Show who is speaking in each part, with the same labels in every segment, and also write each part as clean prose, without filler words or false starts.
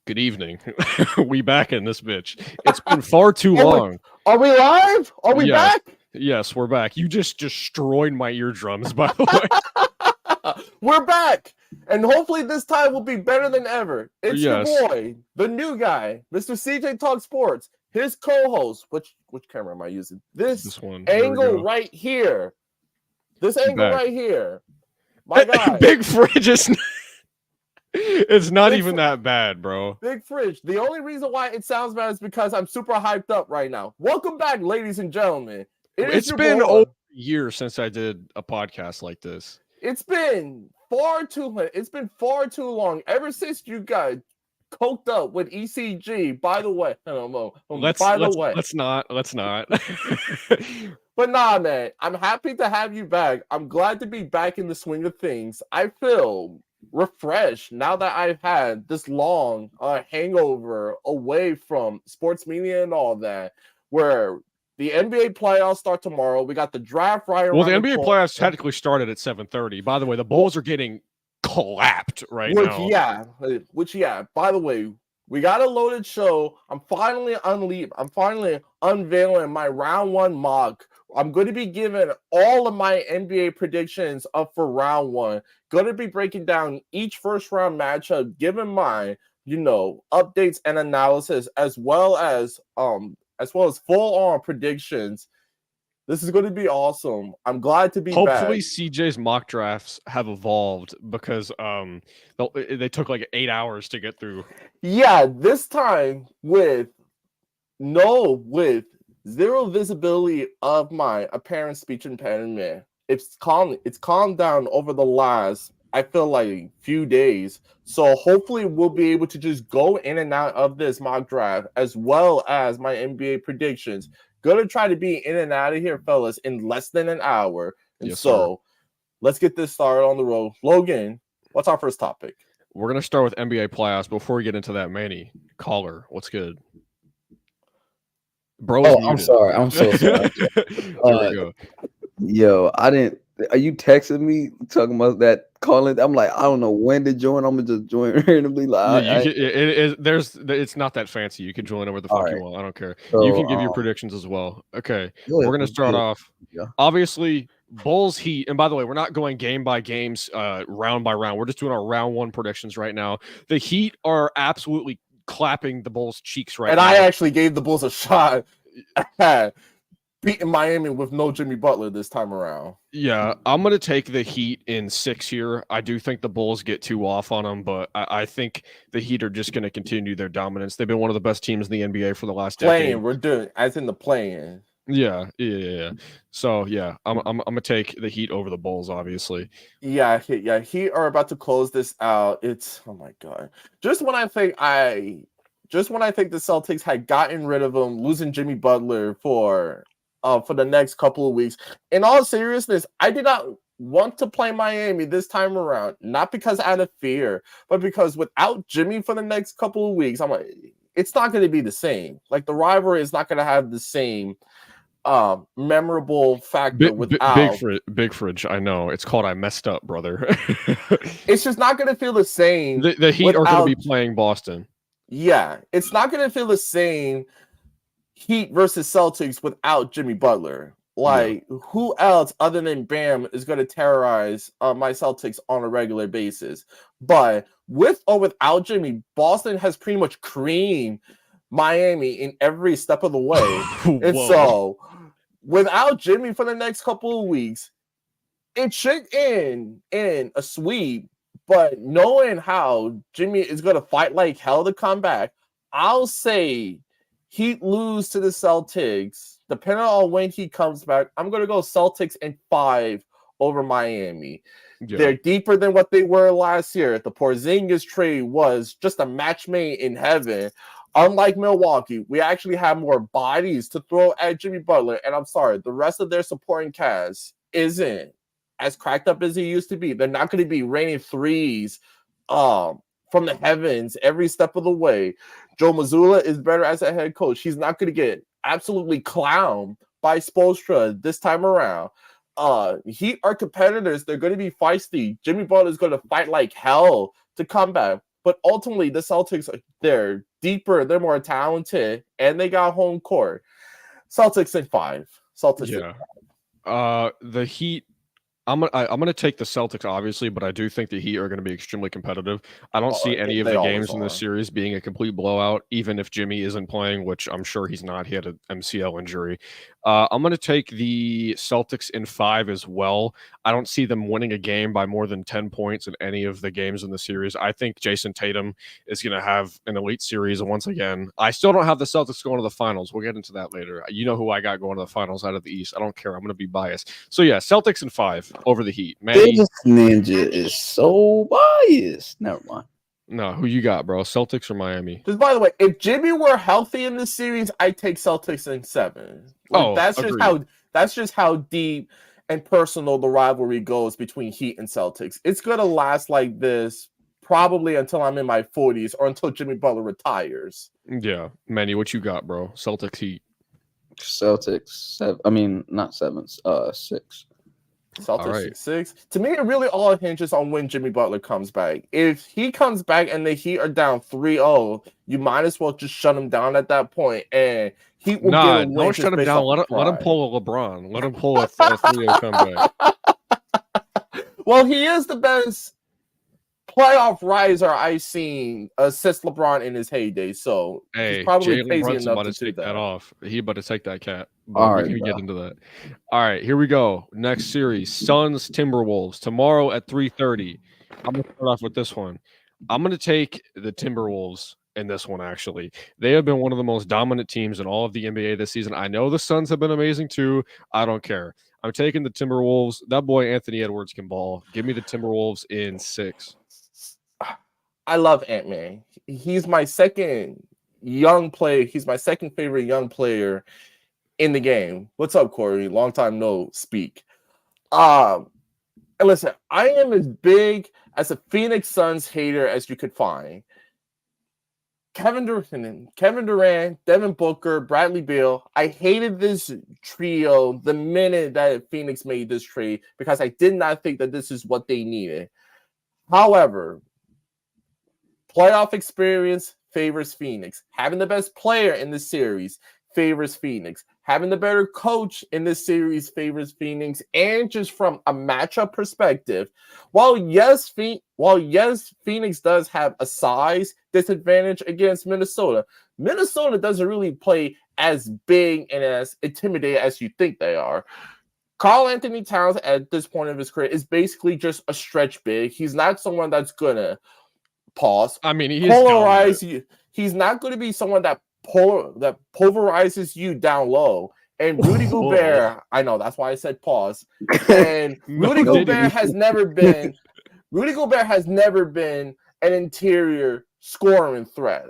Speaker 1: Good evening. We back in this bitch. It's been far too
Speaker 2: Are we,
Speaker 1: long.
Speaker 2: are we live? Are we
Speaker 1: Yes.
Speaker 2: back?
Speaker 1: Yes, we're back. You just destroyed my eardrums, by the way.
Speaker 2: We're back. And hopefully this time will be better than ever. It's your
Speaker 1: Yes.
Speaker 2: boy, the new guy, Mr. CJ Talk Sports, his co-host. Which camera am I using?
Speaker 1: This one. There we
Speaker 2: Angle
Speaker 1: go.
Speaker 2: right here. This angle
Speaker 1: Back.
Speaker 2: right here. My guy.
Speaker 1: Big Fridge is it's not
Speaker 2: Big
Speaker 1: even that bad, bro.
Speaker 2: Big Fridge. The only reason why it sounds bad is because I'm super hyped up right now. Welcome back, ladies and gentlemen.
Speaker 1: It's been over a year since I did a podcast like this.
Speaker 2: It's been far too long. Ever since you got coked up with ECG. By the way, I don't know.
Speaker 1: Let's not.
Speaker 2: But nah, man, I'm happy to have you back. I'm glad to be back in the swing of things. I feel refreshed now that I've had this long hangover away from sports media and all that, where the NBA playoffs start tomorrow. We got the draft right around.
Speaker 1: Well, the NBA playoffs technically started at 7:30. By the way, the Bulls are getting clapped right now.
Speaker 2: Yeah. By the way, we got a loaded show. I'm finally unveiling my round one mock. I'm going to be giving all of my NBA predictions up for round one. Going to be breaking down each first round matchup, giving my, updates and analysis, as well as full on predictions. This is going to be awesome. I'm glad to be back.
Speaker 1: Hopefully CJ's mock drafts have evolved because they took like 8 hours to get through.
Speaker 2: Yeah, this time with zero visibility of my apparent speech impediment. It's calmed down over the last, I feel like, few days. So hopefully we'll be able to just go in and out of this mock draft as well as my NBA predictions. Gonna try to be in and out of here, fellas, in less than an hour. And
Speaker 1: yes,
Speaker 2: so let's get this started on the road. Logan, what's our first topic?
Speaker 1: We're gonna start with NBA playoffs before we get into that. Manny, caller, what's good? Bro,
Speaker 3: I'm sorry. I'm so sorry. Yo, I didn't. Are you texting me talking about that calling? I'm like, I don't know when to join. I'm gonna just join randomly. Like,
Speaker 1: it's not that fancy. You can join whatever the fuck you want. I don't care. So, you can give your predictions as well. Okay, we're gonna start off. Yeah. Obviously, Bulls Heat, and by the way, we're not going game by games, round by round. We're just doing our round one predictions right now. The Heat are absolutely clapping the Bulls' cheeks right now.
Speaker 2: And I actually gave the Bulls a shot at beating Miami with no Jimmy Butler this time around.
Speaker 1: Yeah, I'm going to take the Heat in 6 here. I do think the Bulls get too off on them, but I think the Heat are just going to continue their dominance. They've been one of the best teams in the NBA for the last decade.
Speaker 2: We're doing as in the playing.
Speaker 1: Yeah. So yeah, I'm gonna take the Heat over the Bulls, obviously.
Speaker 2: Yeah. Heat are about to close this out. It's oh my god. Just when I think the Celtics had gotten rid of him, losing Jimmy Butler for the next couple of weeks. In all seriousness, I did not want to play Miami this time around, not because out of fear, but because without Jimmy for the next couple of weeks, I'm like, it's not going to be the same. Like the rivalry is not going to have the same memorable factor without
Speaker 1: Big Fridge. I know it's called I messed up, brother.
Speaker 2: It's just not going to feel the same.
Speaker 1: The Heat are going to be playing Boston.
Speaker 2: Yeah, it's not going to feel the same. Heat versus Celtics without Jimmy Butler. Who else other than Bam is going to terrorize my Celtics on a regular basis? But with or without Jimmy, Boston has pretty much creamed Miami in every step of the way. And so, without Jimmy for the next couple of weeks, it should end in a sweep. But knowing how Jimmy is going to fight like hell to come back, I'll say Heat lose to the Celtics. Depending on when he comes back, I'm going to go Celtics in 5 over Miami. Yeah. They're deeper than what they were last year. The Porzingis trade was just a match made in heaven. Unlike Milwaukee, we actually have more bodies to throw at Jimmy Butler. And I'm sorry, the rest of their supporting cast isn't as cracked up as he used to be. They're not going to be raining threes from the heavens every step of the way. Joe Mazzulla is better as a head coach. He's not going to get absolutely clowned by Spoelstra this time around. Heat are competitors. They're going to be feisty. Jimmy Butler is going to fight like hell to come back. but ultimately the Celtics, they're deeper, they're more talented, and they got home court. Celtics in 5. Celtics in
Speaker 1: 5. The Heat, I'm gonna take the Celtics, obviously, but I do think the Heat are going to be extremely competitive. I don't see any of the games in this series being a complete blowout, even if Jimmy isn't playing, which I'm sure he's not. He had an MCL injury. I'm going to take the Celtics in 5 as well. I don't see them winning a game by more than 10 points in any of the games in the series. I think Jason Tatum is going to have an elite series once again. I still don't have the Celtics going to the finals. We'll get into that later. You know who I got going to the finals out of the East. I don't care. I'm going to be biased. So, yeah, Celtics in 5 over the Heat.
Speaker 3: Manny, this ninja is so biased. Never mind.
Speaker 1: No, who you got, bro? Celtics or Miami?
Speaker 2: Just by the way, if Jimmy were healthy in this series, I'd take Celtics in 7. That's just how deep and personal the rivalry goes between Heat and Celtics. It's gonna last like this probably until I'm in my 40s or until Jimmy Butler retires.
Speaker 1: Yeah, Manny, what you got, bro? Celtics, Heat.
Speaker 3: Celtics. Not 7. 6.
Speaker 2: Celtics 6. To me, it really all hinges on when Jimmy Butler comes back. If he comes back and the Heat are down 3-0, you might as well just shut him down at that point. And Heat will get a win.
Speaker 1: Don't shut him down. Let him pull a LeBron. Let him pull a 3-0 comeback.
Speaker 2: Well, he is the best playoff riser I've seen since LeBron in his heyday. So
Speaker 1: hey,
Speaker 2: he's probably
Speaker 1: Jalen
Speaker 2: crazy
Speaker 1: Brunson's
Speaker 2: enough
Speaker 1: about
Speaker 2: to
Speaker 1: take that off. He about to take that cat.
Speaker 3: All right,
Speaker 1: we can get into that. All right, here we go. Next series: Suns Timberwolves tomorrow at 3:30. I'm gonna start off with this one. I'm gonna take the Timberwolves in this one. Actually, they have been one of the most dominant teams in all of the NBA this season. I know the Suns have been amazing too. I don't care. I'm taking the Timberwolves. That boy Anthony Edwards can ball. Give me the Timberwolves in 6.
Speaker 2: I love Ant-Man. He's my second young player. He's my second favorite young player in the game. What's up, Corey? Long time no speak. And listen, I am as big as a Phoenix Suns hater as you could find. Kevin Durant, Devin Booker, Bradley Beal. I hated this trio the minute that Phoenix made this trade because I did not think that this is what they needed. However, playoff experience favors Phoenix. Having the best player in the series favors Phoenix. Having the better coach in this series favors Phoenix. And just from a matchup perspective, while yes, Phoenix does have a size disadvantage against Minnesota, Minnesota doesn't really play as big and as intimidating as you think they are. Karl-Anthony Towns at this point of his career is basically just a stretch big. He's not someone that's gonna pause.
Speaker 1: I mean,
Speaker 2: polarize you. He's not going to be someone that pulverizes you down low. And Rudy Gobert, I know that's why I said pause. And Rudy Gobert has never been an interior scoring threat.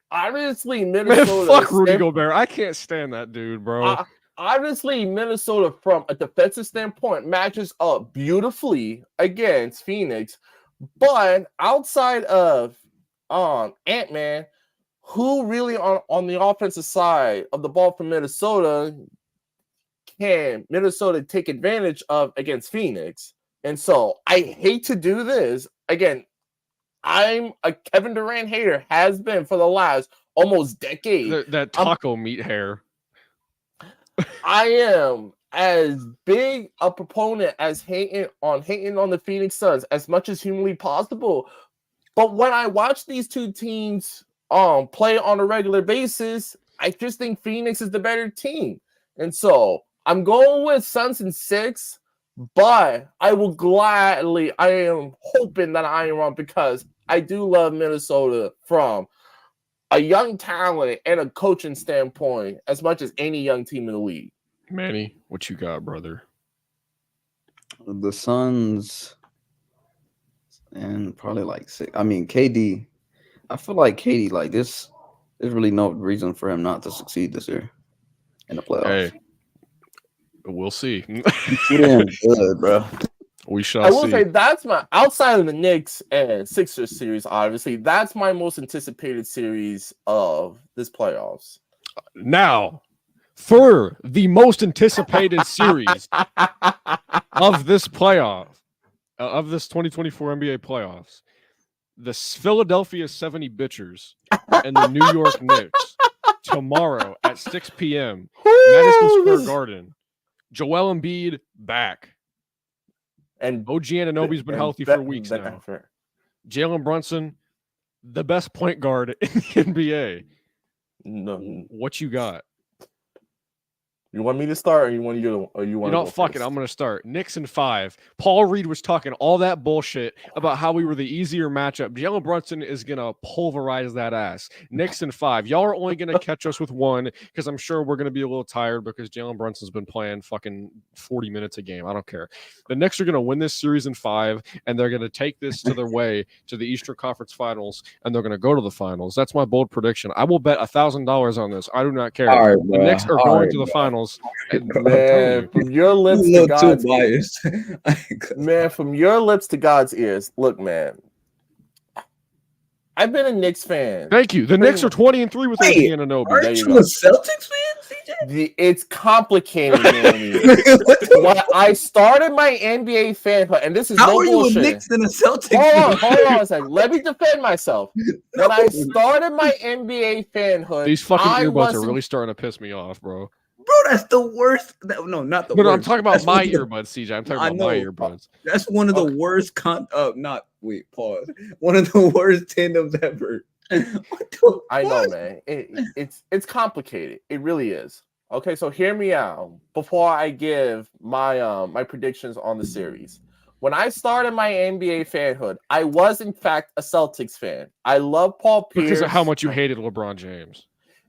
Speaker 2: Obviously, Minnesota.
Speaker 1: Fuck Rudy Gobert. I can't stand that dude, bro.
Speaker 2: Obviously, Minnesota, from a defensive standpoint, matches up beautifully against Phoenix. But outside of Ant-Man, who really on the offensive side of the ball for Minnesota can Minnesota take advantage of against Phoenix? And so I hate to do this. Again, I'm a Kevin Durant hater, has been for the last almost decade.
Speaker 1: That taco meat hair.
Speaker 2: I am as big a proponent as hating on the Phoenix Suns as much as humanly possible. But when I watch these two teams play on a regular basis, I just think Phoenix is the better team. And so I'm going with Suns in 6, but I am hoping that I am wrong because I do love Minnesota from a young talent and a coaching standpoint as much as any young team in the league.
Speaker 1: Manny, what you got, brother?
Speaker 3: The Suns and probably like 6. I mean, KD. I feel like KD, like this, there's really no reason for him not to succeed this year in the playoffs.
Speaker 1: Hey, we'll see.
Speaker 3: Good, bro.
Speaker 1: We shall see.
Speaker 2: I will say that's my, outside of the Knicks and Sixers series, obviously, that's my most anticipated series of this playoffs.
Speaker 1: Now, for the most anticipated series of this playoff, of this 2024 NBA playoffs, the Philadelphia 70 Bitchers and the New York Knicks tomorrow at 6 p.m. Madison Square Garden. Joel Embiid back.
Speaker 2: And
Speaker 1: OG Anunoby's been healthy for weeks now. Jalen Brunson, the best point guard in the NBA.
Speaker 2: No.
Speaker 1: What you got?
Speaker 2: You want me to start, or you want you? Or you want?
Speaker 1: You know, fuck it. I'm gonna start. Knicks in 5. Paul Reed was talking all that bullshit about how we were the easier matchup. Jalen Brunson is gonna pulverize that ass. Knicks in 5. Y'all are only gonna catch us with 1 because I'm sure we're gonna be a little tired because Jalen Brunson's been playing fucking 40 minutes a game. I don't care. The Knicks are gonna win this series in 5, and they're gonna take this to their way to the Eastern Conference Finals, and they're gonna go to the finals. That's my bold prediction. I will bet $1,000 on this. I do not care.
Speaker 3: Right,
Speaker 1: the Knicks are going to the finals.
Speaker 2: Man, from your lips to God's ears. Man, from your lips to God's ears. Look, man, I've been a Knicks fan.
Speaker 1: Thank you. The Knicks are 20-3 with OG Anunoby.
Speaker 4: Aren't you a Celtics fan, CJ?
Speaker 2: It's complicated, man. When I started my NBA fanhood, and this is
Speaker 4: how
Speaker 2: no
Speaker 4: are you
Speaker 2: bullshit.
Speaker 4: a Knicks and a Celtics fan?
Speaker 2: Hold on a second. Let me defend myself. When I started my NBA fanhood,
Speaker 1: these fucking earbuds are really starting to piss me off, bro.
Speaker 4: Bro, that's the worst. No, not the worst.
Speaker 1: No, I'm talking about my earbuds, CJ. I'm talking about my earbuds.
Speaker 4: That's one of the worst one of the worst tandems ever.
Speaker 2: I know, man. It's complicated. It really is. Okay, so hear me out before I give my my predictions on the series. When I started my NBA fanhood, I was in fact a Celtics fan. I love Paul Pierce
Speaker 1: because of how much you hated LeBron James.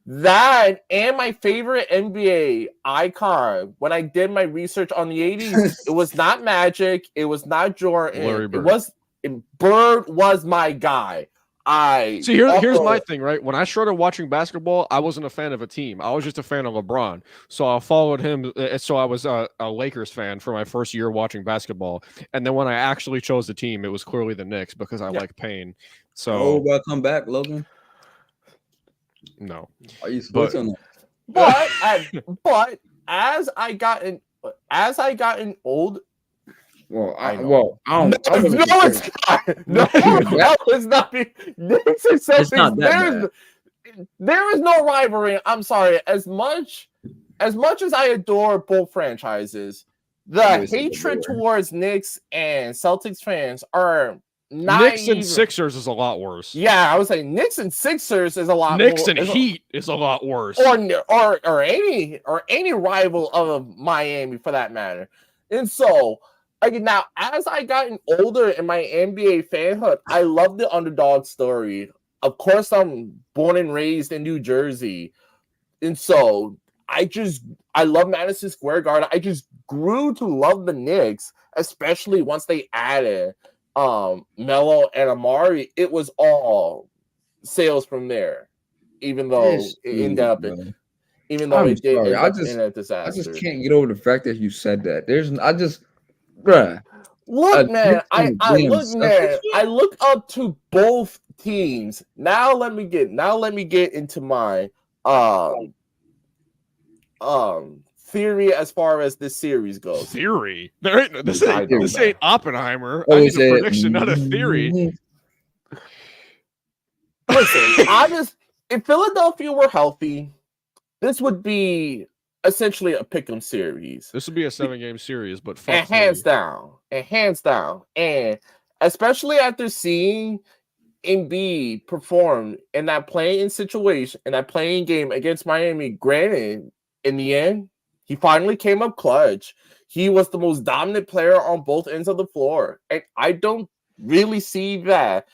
Speaker 2: That and my favorite NBA icon. When I did my research on the 80s, it was not Magic, it was not Jordan.
Speaker 1: Larry Bird.
Speaker 2: Bird was my guy.
Speaker 1: Here's my thing, right? When I started watching basketball, I wasn't a fan of a team. I was just a fan of LeBron. So I followed him. So I was a Lakers fan for my first year watching basketball. And then when I actually chose the team, it was clearly the Knicks because I like pain. So
Speaker 4: welcome back, Logan.
Speaker 1: No.
Speaker 4: Are you supposed to?
Speaker 2: But as I gotten old.
Speaker 3: Well, I don't.
Speaker 2: No, it's not. No, it's not. Knicks and Celtics.
Speaker 4: It's not that bad.
Speaker 2: There is no rivalry. I'm sorry. As much as I adore both franchises, the hatred towards Knicks and Celtics fans are not.
Speaker 1: Knicks and Sixers is a lot worse.
Speaker 2: Yeah, I would say Knicks and Sixers is a lot.
Speaker 1: Knicks and Heat is a lot worse.
Speaker 2: Or any rival of Miami for that matter. And so. Now, as I gotten older in my NBA fanhood, I love the underdog story. Of course, I'm born and raised in New Jersey. And so I love Madison Square Garden. I just grew to love the Knicks, especially once they added Melo and Amari. It was all sales from there, even though it ended up in, a disaster.
Speaker 3: I just can't get over the fact that you said that. Bruh.
Speaker 2: Look, man, I look up to both teams. Now let me get into my theory as far as this series goes.
Speaker 1: Theory? This ain't Oppenheimer. I need a prediction, not a theory.
Speaker 2: Listen, if Philadelphia were healthy, this would be essentially a pick'em series.
Speaker 1: This would be a 7-game series, but
Speaker 2: hands down, and especially after seeing Embiid perform in that playing situation, in that playing game against Miami. Granted, in the end, he finally came up clutch. He was the most dominant player on both ends of the floor, and I don't really see that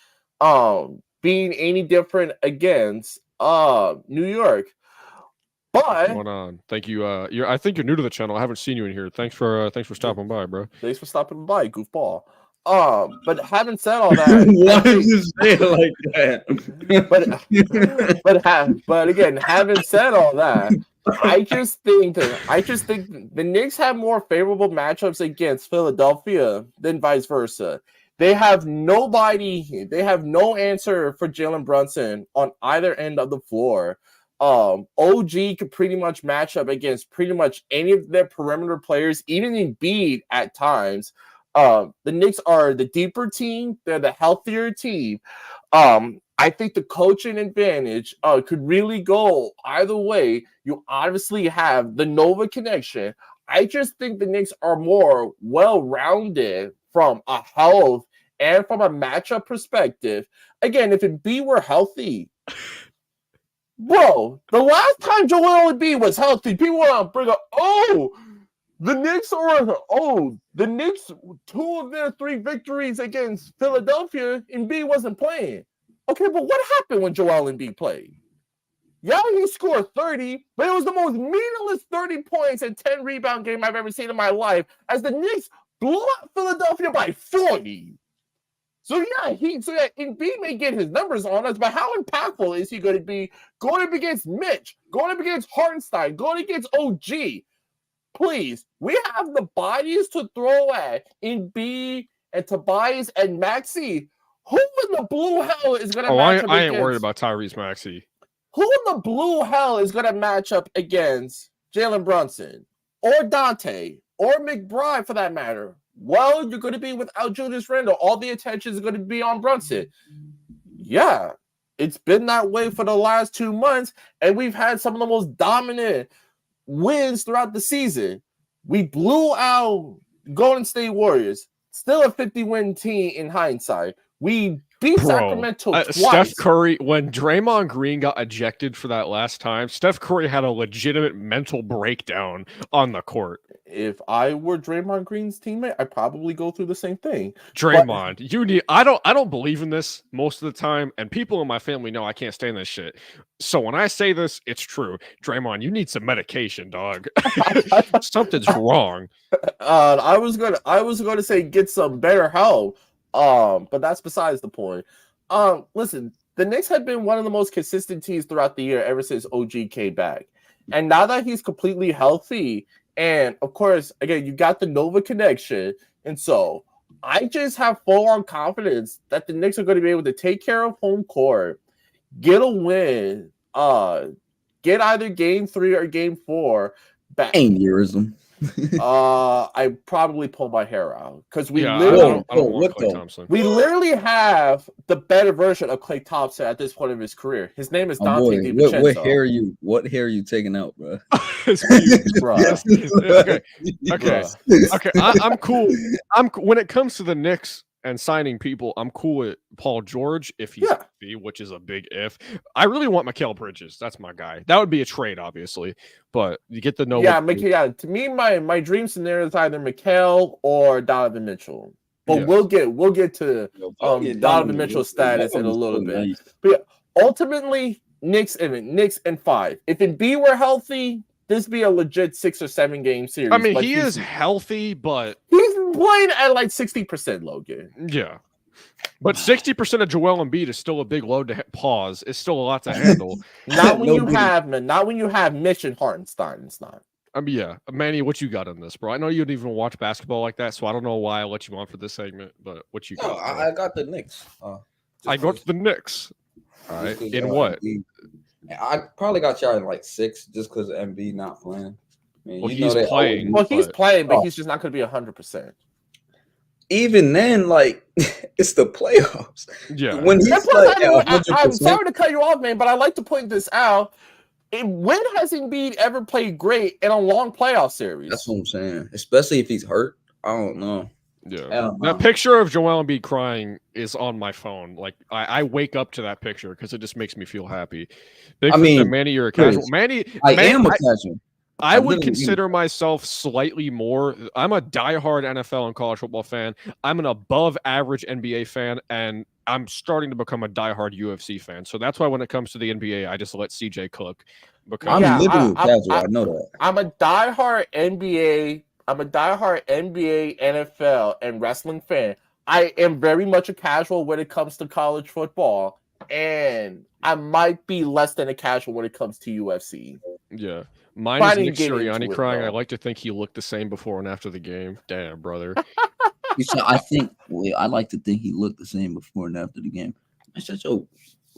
Speaker 2: being any different against New York. But
Speaker 1: going on. Thank you. I think you're new to the channel. I haven't seen you in here. Thanks for stopping by, bro.
Speaker 2: Thanks for stopping by, goofball. But having said all that,
Speaker 4: why did you say it like
Speaker 2: that? but again, having said all that, I just think the Knicks have more favorable matchups against Philadelphia than vice versa. They have no answer for Jalen Brunson on either end of the floor. OG could pretty much match up against pretty much any of their perimeter players, even Embiid at times. The Knicks are the deeper team. They're the healthier team. I think the coaching advantage could really go either way. You obviously have the Nova connection. I just think the Knicks are more well-rounded from a health and from a matchup perspective. Again, if Embiid were healthy, bro, the last time Joel Embiid was healthy, people want to bring up, the Knicks, 2 of their 3 victories against Philadelphia, Embiid wasn't playing. Okay, but what happened when Joel Embiid played? Yeah, he scored 30, but it was the most meaningless 30 points and 10 rebound game I've ever seen in my life as the Knicks blew up Philadelphia by 40. So Embiid may get his numbers on us, but how impactful is he going to be going up against Mitch, going up against Hartenstein, going against OG? Please, we have the bodies to throw at Embiid and Tobias and Maxey. Who in the blue hell is going to match up
Speaker 1: I ain't worried about Tyrese Maxey.
Speaker 2: Who in the blue hell is going to match up against Jalen Brunson or Dante or McBride for that matter? Well, you're going to be without Julius Randle. All the attention is going to be on Brunson. Yeah, it's been that way for the last 2 months, and we've had some of the most dominant wins throughout the season. We blew out Golden State Warriors, still a 50-win team in hindsight. We beat Sacramento twice.
Speaker 1: Steph Curry, when Draymond Green got ejected for that last time, Steph Curry had a legitimate mental breakdown on the court.
Speaker 2: If I were Draymond Green's teammate, I'd probably go through the same thing.
Speaker 1: Draymond, I don't believe in this most of the time, and people in my family know I can't stand this shit. So when I say this, it's true. Draymond, you need some medication, dog. Something's wrong.
Speaker 2: I was gonna say get some better help. But that's besides the point. Listen, the Knicks had been one of the most consistent teams throughout the year ever since OG came back. And now that he's completely healthy, and of course, again, you got the Nova connection. And so I just have full-on confidence that the Knicks are going to be able to take care of home court, get a win, get either game 3 or game 4 back.
Speaker 3: Aneurysm.
Speaker 2: I probably pull my hair out because we
Speaker 1: literally
Speaker 2: have the better version of Klay Thompson at this point of his career. His name is Dante DiVincenzo.
Speaker 4: What hair are you taking out, bro?
Speaker 1: Okay. I'm cool. When it comes to the Knicks and signing people, I'm cool with Paul George if he's healthy, which is a big if. I really want Mikal Bridges. That's my guy. That would be a trade, obviously, but you get the no.
Speaker 2: Yeah, to me, my dream scenario is either Mikal or Donovan Mitchell. But we'll get to Donovan Mitchell's status in a little bit. But ultimately, Knicks and 5. If Embiid were healthy, this be a legit 6 or 7 game series.
Speaker 1: I mean, he is healthy, but
Speaker 2: he's playing at like 60%, Logan.
Speaker 1: Yeah. But 60% of Joel Embiid is still a big load to pause. It's still a lot to handle.
Speaker 2: Not when you have Mitch and Hartenstein. It's not.
Speaker 1: I mean, yeah. Manny, what you got on this, bro? I know you didn't even watch basketball like that, so I don't know why I let you on for this segment, but what you got?
Speaker 4: I got the Knicks.
Speaker 1: I got the Knicks. All right. In what?
Speaker 4: I probably got y'all in like 6 just because Embiid not playing. I mean,
Speaker 1: he's playing.
Speaker 2: He's playing, but he's just not going to be 100%.
Speaker 4: Even then, like it's the playoffs.
Speaker 1: Yeah.
Speaker 4: When he's
Speaker 2: I'm sorry to cut you off, man, but I like to point this out. When has Embiid ever played great in a long playoff series?
Speaker 4: That's what I'm saying. Especially if he's hurt. I don't know.
Speaker 1: Yeah, that picture of Joel Embiid crying is on my phone. Like I wake up to that picture because it just makes me feel happy. Manny, you're a casual. Manny,
Speaker 4: I am a casual.
Speaker 1: I would consider myself slightly more. I'm a diehard NFL and college football fan. I'm an above average NBA fan, and I'm starting to become a diehard UFC fan. So that's why when it comes to the NBA, I just let CJ cook.
Speaker 4: Because I'm literally casual. I know that.
Speaker 2: I'm a diehard NBA. I'm a diehard NBA, NFL, and wrestling fan. I am very much a casual when it comes to college football, and I might be less than a casual when it comes to UFC.
Speaker 1: Yeah. Mine is Nick Sirianni crying. I like to think he looked the same before and after the game. Damn, brother.
Speaker 3: I like to think he looked the same before and after the game. I said,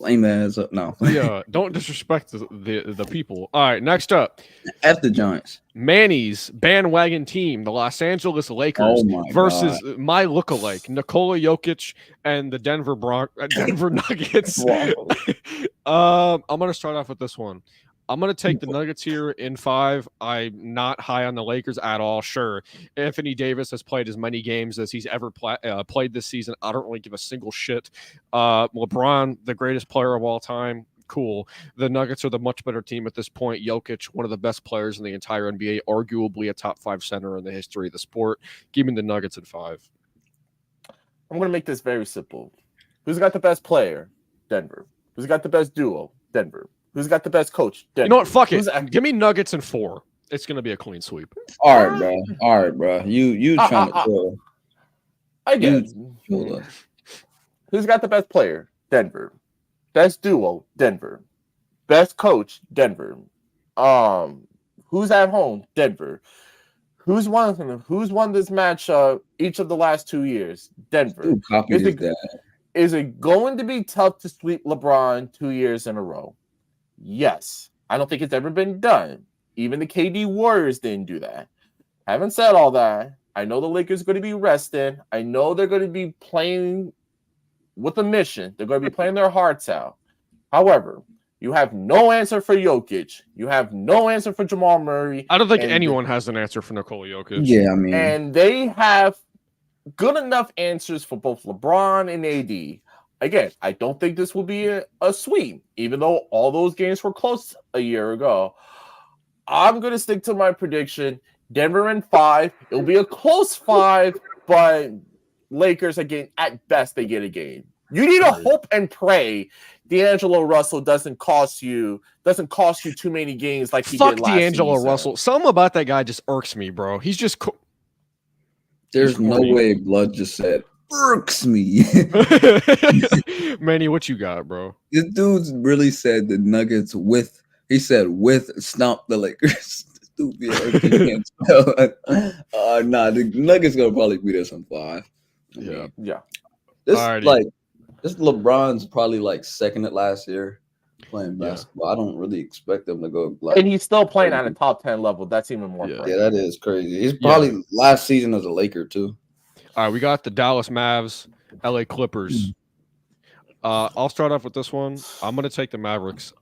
Speaker 4: Lame ass up. No.
Speaker 1: Yeah, don't disrespect the people. All right, next up.
Speaker 4: F the Giants.
Speaker 1: Manny's bandwagon team, the Los Angeles Lakers, versus my lookalike, Nikola Jokic and the Denver Nuggets. I'm going to start off with this one. I'm going to take the Nuggets here in 5. I'm not high on the Lakers at all. Sure, Anthony Davis has played as many games as he's ever played this season. I don't really give a single shit. LeBron, the greatest player of all time. Cool. The Nuggets are the much better team at this point. Jokic, one of the best players in the entire NBA, arguably a top 5 center in the history of the sport. Give me the Nuggets at 5.
Speaker 2: I'm going to make this very simple. Who's got the best player? Denver. Who's got the best duo? Denver. Who's got the best coach? Denver.
Speaker 1: You know what? Fuck it. Give me Nuggets in 4. It's going to be a clean sweep.
Speaker 4: All right, bro. You trying to throw.
Speaker 2: I guess. Who's got the best player? Denver. Best duo? Denver. Best coach? Denver. Who's at home? Denver. Who's won this match each of the last 2 years? Denver. Is it going to be tough to sweep LeBron 2 years in a row? Yes. I don't think it's ever been done. Even the KD Warriors didn't do that. Having said all that, I know the Lakers are going to be resting. I know they're going to be playing with a mission. They're going to be playing their hearts out. However, you have no answer for Jokic. You have no answer for Jamal Murray.
Speaker 1: I don't think anyone has an answer for Nikola Jokic.
Speaker 4: Yeah, I mean.
Speaker 2: And they have good enough answers for both LeBron and AD. Again, I don't think this will be a sweep, even though all those games were close a year ago. I'm going to stick to my prediction. Denver in 5. It'll be a close 5, but Lakers, again, at best, they get a game. You need to hope and pray D'Angelo Russell doesn't cost you too many games like he did last
Speaker 1: D'Angelo
Speaker 2: season.
Speaker 1: Russell. Something about that guy just irks me, bro. He's just
Speaker 4: There's no way Blood just said irks me.
Speaker 1: Manny, what you got, bro?
Speaker 4: This dude's really said the Nuggets with stomp the Lakers. Stupid. The Nuggets gonna probably beat us in 5.
Speaker 2: Yeah.
Speaker 4: This LeBron's probably like second at last year playing basketball. I don't really expect them to go.
Speaker 2: And he's still playing at a top 10 level. That's even more.
Speaker 4: Yeah, that is crazy. He's probably last season as a Laker too.
Speaker 1: All right, we got the Dallas Mavs, LA Clippers. I'll start off with this one. I'm going to take the Mavericks.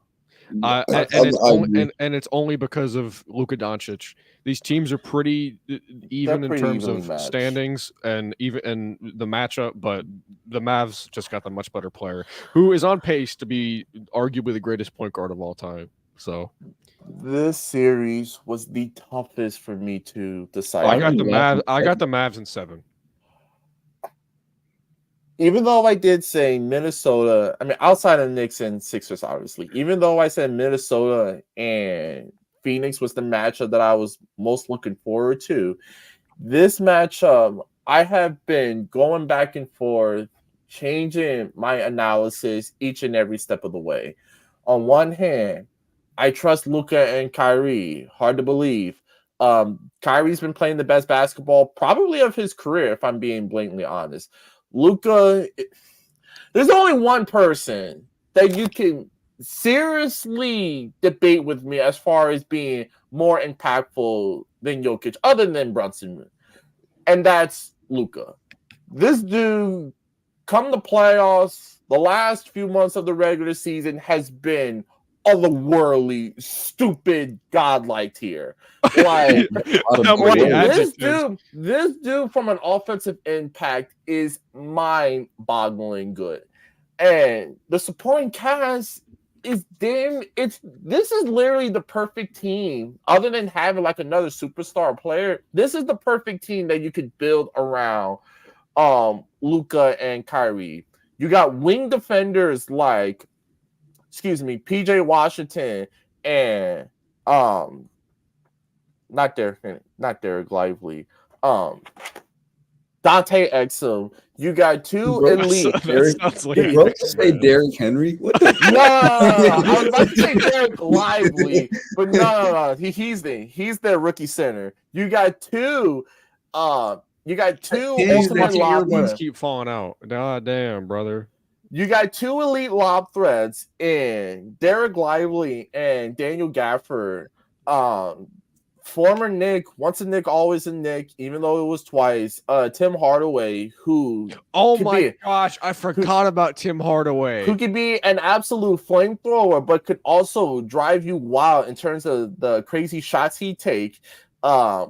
Speaker 1: And it's only because of Luka Doncic. These teams are pretty even in terms of standings and even in the matchup, but the Mavs just got the much better player who is on pace to be arguably the greatest point guard of all time. So
Speaker 2: this series was the toughest for me to decide.
Speaker 1: I got the Mavs in 7.
Speaker 2: Even though I did say Minnesota, I mean, outside of Knicks and Sixers, obviously, even though I said Minnesota and Phoenix was the matchup that I was most looking forward to, this matchup, I have been going back and forth, changing my analysis each and every step of the way. On one hand, I trust Luka and Kyrie. Hard to believe. Kyrie's been playing the best basketball probably of his career, if I'm being blatantly honest. Luka, there's only one person that you can seriously debate with me as far as being more impactful than Jokic, other than Brunson, and that's Luka. This dude, come the playoffs, the last few months of the regular season has been otherworldly, stupid, godlike tier. Like, this dude from an offensive impact is mind-boggling good. And the supporting cast is this is literally the perfect team. Other than having like another superstar player, this is the perfect team that you could build around Luka and Kyrie. You got wing defenders like PJ Washington and not Derek Lively, Dante Exum. You got two elite.
Speaker 4: Say Derrick Henry? What the
Speaker 2: no, I was about to say Derek Lively, but no. He's the rookie center. You got two.
Speaker 1: Ultimate earbuds keep falling out. God damn, brother.
Speaker 2: You got two elite lob threats in Derek Lively and Daniel Gafford. Former Nick, once a Nick, always a Nick, even though it was twice. Tim Hardaway, who
Speaker 1: gosh, I forgot about Tim Hardaway.
Speaker 2: Who could be an absolute flamethrower, but could also drive you wild in terms of the crazy shots he take. I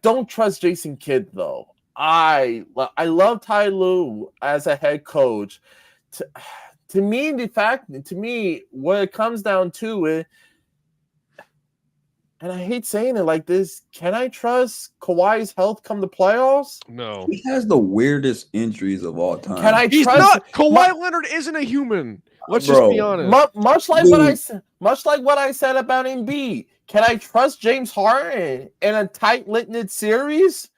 Speaker 2: don't trust Jason Kidd though. I love Ty Lue as a head coach. To me, what it comes down to it, and I hate saying it like this, can I trust Kawhi's health come the playoffs?
Speaker 1: No.
Speaker 4: He has the weirdest injuries of all time.
Speaker 2: Can I
Speaker 1: He's
Speaker 2: trust
Speaker 1: not Kawhi Leonard isn't a human. Let's just be honest.
Speaker 2: Much like what I said about Embiid. Can I trust James Harden in a tight-knit series?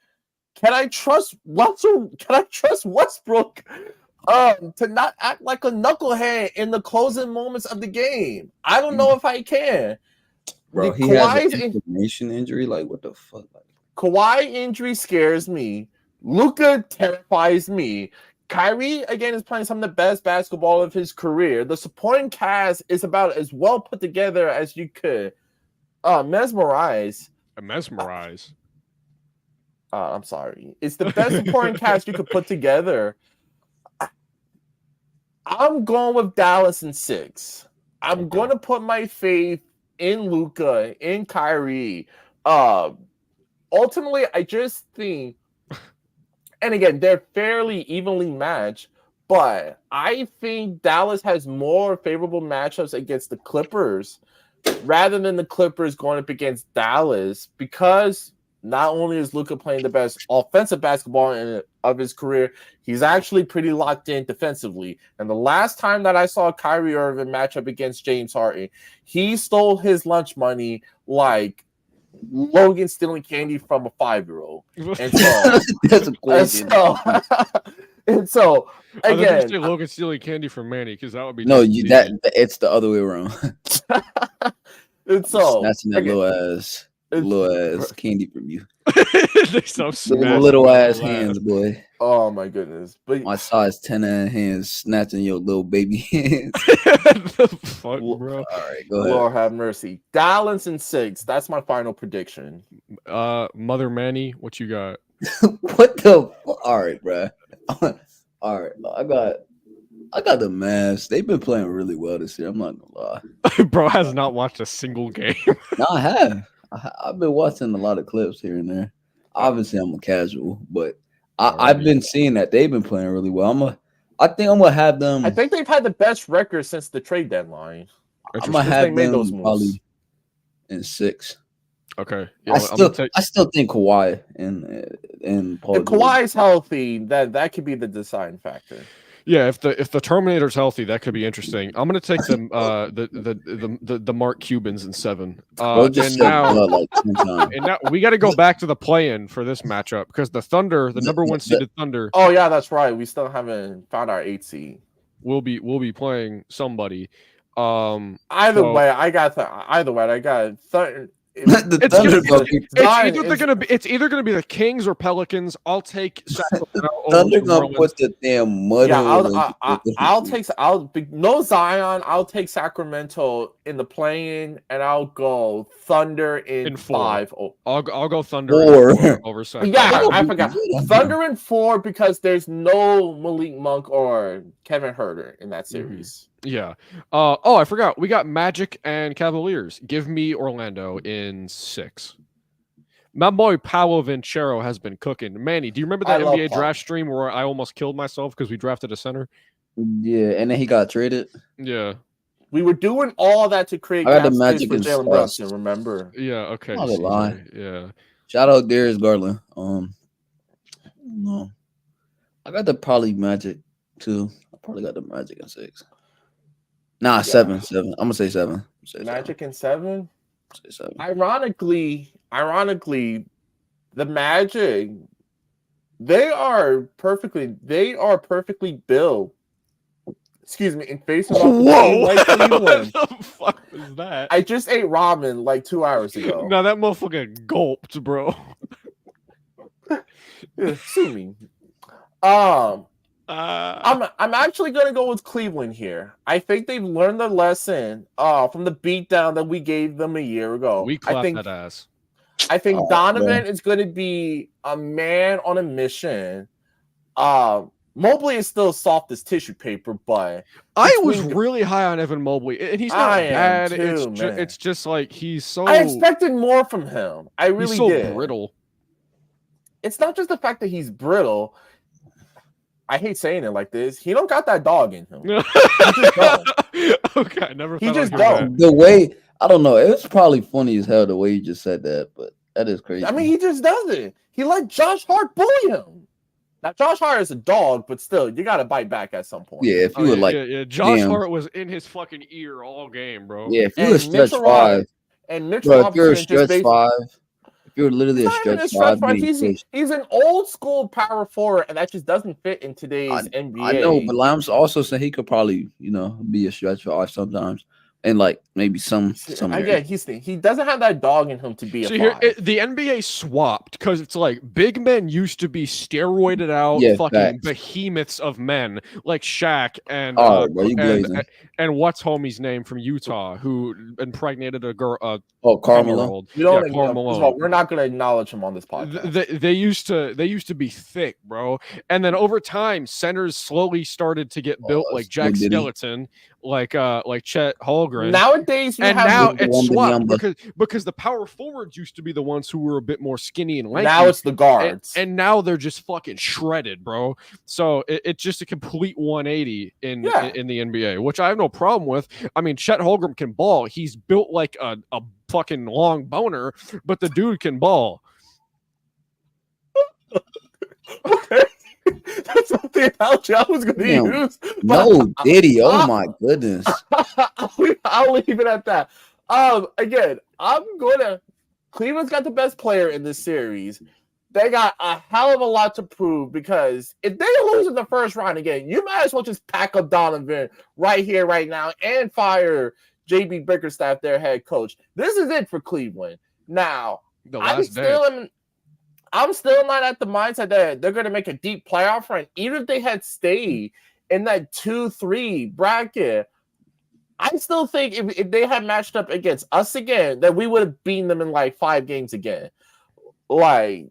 Speaker 2: Can I trust Westbrook to not act like a knucklehead in the closing moments of the game? I don't know if I can.
Speaker 4: Bro, he has an inflammation injury. Like, what the fuck?
Speaker 2: Kawhi injury scares me. Luka terrifies me. Kyrie, again, is playing some of the best basketball of his career. The supporting cast is about as well put together as you could. Mesmerize. I'm sorry. It's the best supporting cast you could put together. I'm going with Dallas in 6. I'm going to put my faith in Luka, in Kyrie. Ultimately, I just think, and again, they're fairly evenly matched, but I think Dallas has more favorable matchups against the Clippers rather than the Clippers going up against Dallas, because not only is Luka playing the best offensive basketball of his career, he's actually pretty locked in defensively. And the last time that I saw Kyrie Irving match up against James Harden, he stole his lunch money like Logan stealing candy from a 5-year-old. And so
Speaker 3: that's a question.
Speaker 2: And so again,
Speaker 1: I say Logan stealing candy from Manny, because that would be
Speaker 3: it's the other way around.
Speaker 2: And so
Speaker 3: snatching that little ass candy from you.
Speaker 1: Little
Speaker 3: ass hands, boy.
Speaker 2: Oh my goodness! But
Speaker 3: my size 10 hands snatching your little baby hands.
Speaker 1: The fuck, bro.
Speaker 3: All right, go ahead.
Speaker 2: Lord have mercy. Dallas in 6. That's my final prediction.
Speaker 1: Mother Manny, what you got?
Speaker 3: What the? All right, bro. All right, I got the Mavs. They've been playing really well this year. I'm not gonna lie.
Speaker 1: Bro has not watched a single game.
Speaker 3: No, I have. I've been watching a lot of clips here and there. Obviously, I'm a casual, but I've been seeing that they've been playing really well. I think I'm gonna have them.
Speaker 2: I think they've had the best record since the trade deadline.
Speaker 3: I'm gonna have them probably in 6.
Speaker 1: Okay. Yeah,
Speaker 3: I still think Kawhi and Paul.
Speaker 2: If Kawhi's healthy, that could be the deciding factor.
Speaker 1: Yeah, if the Terminator's healthy, that could be interesting. I'm gonna take them the Mark Cubans in 7. And now we got to go back to the play-in for this matchup, because the Thunder, the number 1 seeded Thunder.
Speaker 2: Oh yeah, that's right. We still haven't found our 8 seed.
Speaker 1: We'll be playing somebody.
Speaker 2: Either way, I got Thunder.
Speaker 1: It's either gonna be the Kings or Pelicans. I'll take Sacramento.
Speaker 3: Thunder gonna put the damn mud.
Speaker 2: Yeah, I'll no Zion. I'll take Sacramento in the play-in, and I'll go Thunder in 5.
Speaker 1: I'll go Thunder in 4 over Sacramento.
Speaker 2: Yeah, I forgot Thunder in 4 because there's no Malik Monk or Kevin Huerter in that series.
Speaker 1: Yeah. I forgot. We got Magic and Cavaliers. Give me Orlando in 6. My boy Paolo Vincero has been cooking. Manny, do you remember that NBA draft stream where I almost killed myself because we drafted a center?
Speaker 3: Yeah, and then he got traded.
Speaker 1: Yeah.
Speaker 2: We were doing all that to create
Speaker 3: the Magic
Speaker 2: for Jalen Brunson, remember?
Speaker 1: Yeah, okay.
Speaker 3: Not a lie.
Speaker 1: Yeah.
Speaker 3: Shout out Darius Garland. No. I got the probably Magic too. I probably got the Magic in 6. Nah, 7. I'm gonna say 7.
Speaker 2: Magic in 7.
Speaker 3: Say 7.
Speaker 2: Ironically, the Magic, they are perfectly built. Excuse me, in facing off Cleveland.
Speaker 1: What the fuck is that?
Speaker 2: I just ate ramen like 2 hours ago.
Speaker 1: No, that motherfucker gulped, bro.
Speaker 2: Sue me. I'm actually gonna go with Cleveland here. I think they've learned their lesson from the beatdown that we gave them a year ago.
Speaker 1: We clapped that ass.
Speaker 2: I think Donovan is going to be a man on a mission. Mobley is still soft as tissue paper, but
Speaker 1: I was really high on Evan Mobley, and he's not bad. It's just like he's so.
Speaker 2: I expected more from him. I really did.
Speaker 1: Brittle.
Speaker 2: It's not just the fact that he's brittle. I hate saying it like this. He don't got that dog in him. He just don't.
Speaker 1: Okay, I never.
Speaker 2: He just don't.
Speaker 4: The way I don't know. It was probably funny as hell the way you just said that, but that is crazy.
Speaker 2: I mean, he just does it. He let Josh Hart bully him. Now, Josh Hart is a dog, but still, you got to bite back at some point.
Speaker 4: Yeah, if you were
Speaker 1: Josh Hart was in his fucking ear all game, bro.
Speaker 4: Yeah, if you were stretch 5.
Speaker 2: And Mitch Robinson,
Speaker 4: if you're a stretch 5. If you're literally a stretch 5.
Speaker 2: He's an old school power forward, and that just doesn't fit in today's NBA.
Speaker 4: I know, but Lamb's also said he could probably, be a stretch 5 sometimes. And like maybe some
Speaker 2: again, he doesn't have that dog in him to be a five.
Speaker 1: The NBA swapped because it's like big men used to be steroided out fucking behemoths of men like Shaq and what's homie's name from Utah who impregnated a girl.
Speaker 4: Carmelo.
Speaker 2: We're not going to acknowledge him on this podcast.
Speaker 1: They used to be thick, bro. And then over time, centers slowly started to get built like Jack Skeleton, like Chet Holmgren.
Speaker 2: Nowadays,
Speaker 1: now it's swapped because the power forwards used to be the ones who were a bit more skinny and lanky.
Speaker 2: Now it's the guards,
Speaker 1: and now they're just fucking shredded, bro. So it's just a complete 180 in the NBA, which I have no problem with. I mean, Chet Holmgren can ball. He's built like a fucking long boner, but the dude can ball.
Speaker 2: Okay. That's not the analogy I was going to use.
Speaker 4: No, Diddy. Oh my goodness.
Speaker 2: I'll leave it at that. Again, Cleveland's got the best player in this series. They got a hell of a lot to prove because if they lose in the first round again, you might as well just pack up Donovan right here, right now, and fire JB Bickerstaff, their head coach. This is it for Cleveland. Now, I'm still not at the mindset that they're going to make a deep playoff run. Even if they had stayed in that 2-3 bracket, I still think if they had matched up against us again, that we would have beaten them in like 5 games again. Like,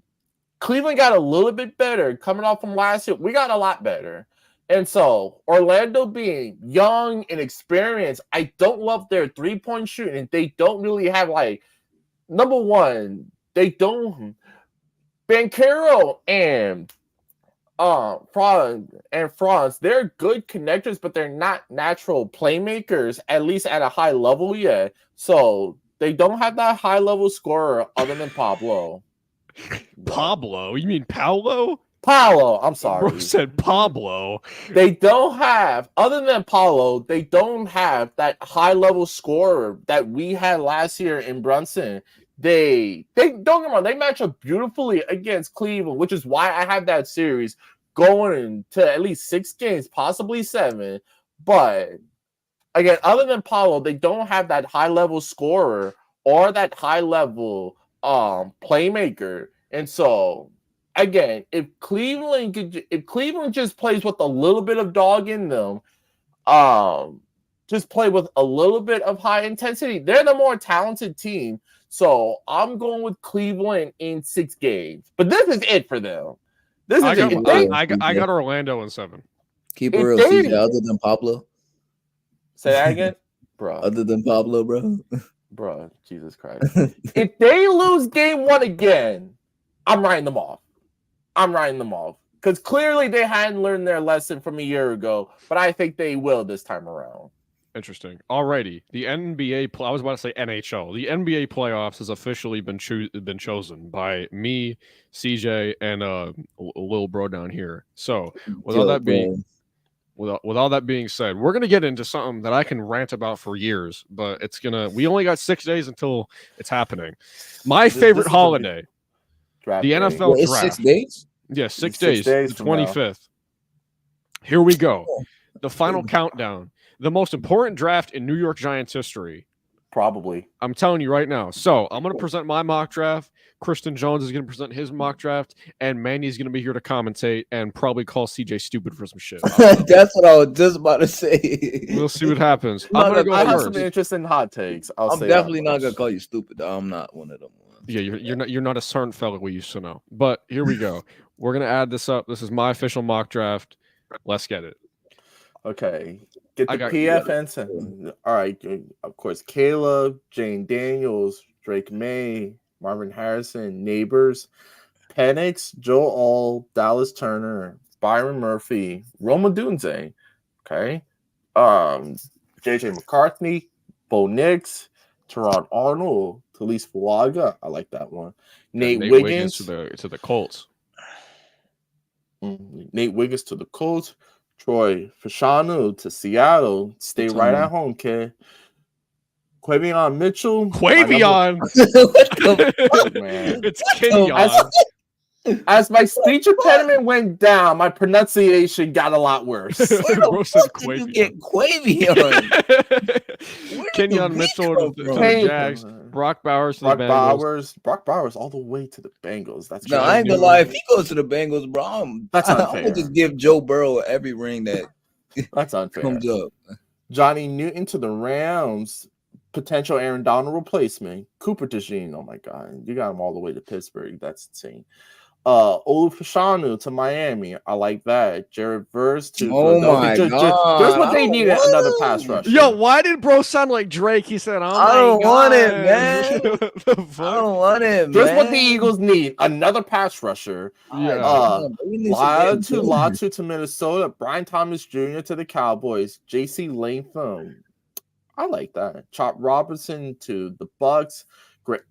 Speaker 2: Cleveland got a little bit better coming off from last year. We got a lot better. And so, Orlando being young and experienced, I don't love their 3-point shooting. They don't really have, like, number one, they don't... Banchero and Franz, they're good connectors, but they're not natural playmakers, at least at a high level yet. So they don't have that high level scorer other than Pablo.
Speaker 1: Pablo? You mean Paolo?
Speaker 2: Paolo, I'm sorry.
Speaker 1: Bro said Pablo.
Speaker 2: They don't have, other than Paolo, they don't have that high level scorer that we had last year in Brunson. They don't get me wrong, they match up beautifully against Cleveland, which is why I have that series going to at least 6 games, possibly 7. But again, other than Paulo, they don't have that high level scorer or that high level playmaker. And so again, if Cleveland just plays with a little bit of dog in them, just play with a little bit of high intensity, they're the more talented team. So I'm going with Cleveland in 6 games. But this is it for them. I
Speaker 1: got Orlando in 7.
Speaker 4: Keep it real, CJ, other than Pablo.
Speaker 2: Say that again? Bro.
Speaker 4: Other than Pablo, bro.
Speaker 2: Bro, Jesus Christ. If they lose game 1 again, I'm writing them off. Because clearly they hadn't learned their lesson from a year ago, but I think they will this time around.
Speaker 1: Interesting. Alrighty, the NBA. I was about to say NHL. The NBA playoffs has officially been chosen by me, CJ, and little bro down here. So, with all that being said, we're gonna get into something that I can rant about for years, but we only got 6 days until it's happening. My favorite holiday, the NFL draft.
Speaker 4: 6 days.
Speaker 1: Yeah, 6 days. The 25th. Here we go. The final countdown. The most important draft in New York Giants history.
Speaker 2: Probably.
Speaker 1: I'm telling you right now. So I'm going to present my mock draft. Kristen Jones is going to present his mock draft, and Manny's going to be here to commentate and probably call CJ stupid for some shit.
Speaker 4: That's what I was just about to say.
Speaker 1: We'll see what happens.
Speaker 2: I have some interesting hot takes.
Speaker 4: I'm definitely not going to call you stupid, though. I'm not one of them ones.
Speaker 1: Yeah, you're not a certain fella we used to know. But here we go. We're going to add this up. This is my official mock draft. Let's get it.
Speaker 2: Okay. Get the PFN. All right. Of course, Caleb, Jane Daniels, Drake May, Marvin Harrison, Neighbors, Penix, Joe All, Dallas Turner, Byron Murphy, Roma Dunze. Okay. JJ McCartney, Bo Nix, Teron Arnold, Talise Fuaga. I like that one. Nate Wiggins
Speaker 1: to the Colts.
Speaker 2: Nate Wiggins to the Colts. Troy Fashanu to Seattle. Stay right at home, kid. Quavion Mitchell.
Speaker 1: Quavion.
Speaker 2: Man.
Speaker 1: It's Kenyon.
Speaker 2: As my speech impediment went down, my pronunciation got a lot worse.
Speaker 4: Where the fuck did you get Quavion?
Speaker 1: Kenyon Mitchell to the Jags. Brock Bowers to the Bengals.
Speaker 2: Brock Bowers all the way to the Bengals. That's
Speaker 4: no, I ain't gonna lie. If he goes to the Bengals, bro, I'm gonna just give Joe Burrow every ring that
Speaker 2: that's unfair.
Speaker 4: Comes up.
Speaker 2: Johnny Newton to the Rams. Potential Aaron Donald replacement. Cooper DeJean. Oh my God, you got him all the way to Pittsburgh. That's insane. Olu Fashanu to Miami. I like that. Jared Verse to
Speaker 4: my God.
Speaker 2: There's what they needed, another pass rush.
Speaker 1: Yo, why did bro sound like Drake? He said,
Speaker 4: I don't want it, man. I don't want it, man.
Speaker 2: There's what the Eagles need, another pass rusher.
Speaker 1: Yeah.
Speaker 2: Latu to Minnesota. Brian Thomas Jr. to the Cowboys. J.C. Latham. I like that. Chop Robinson to the Bucks. Great.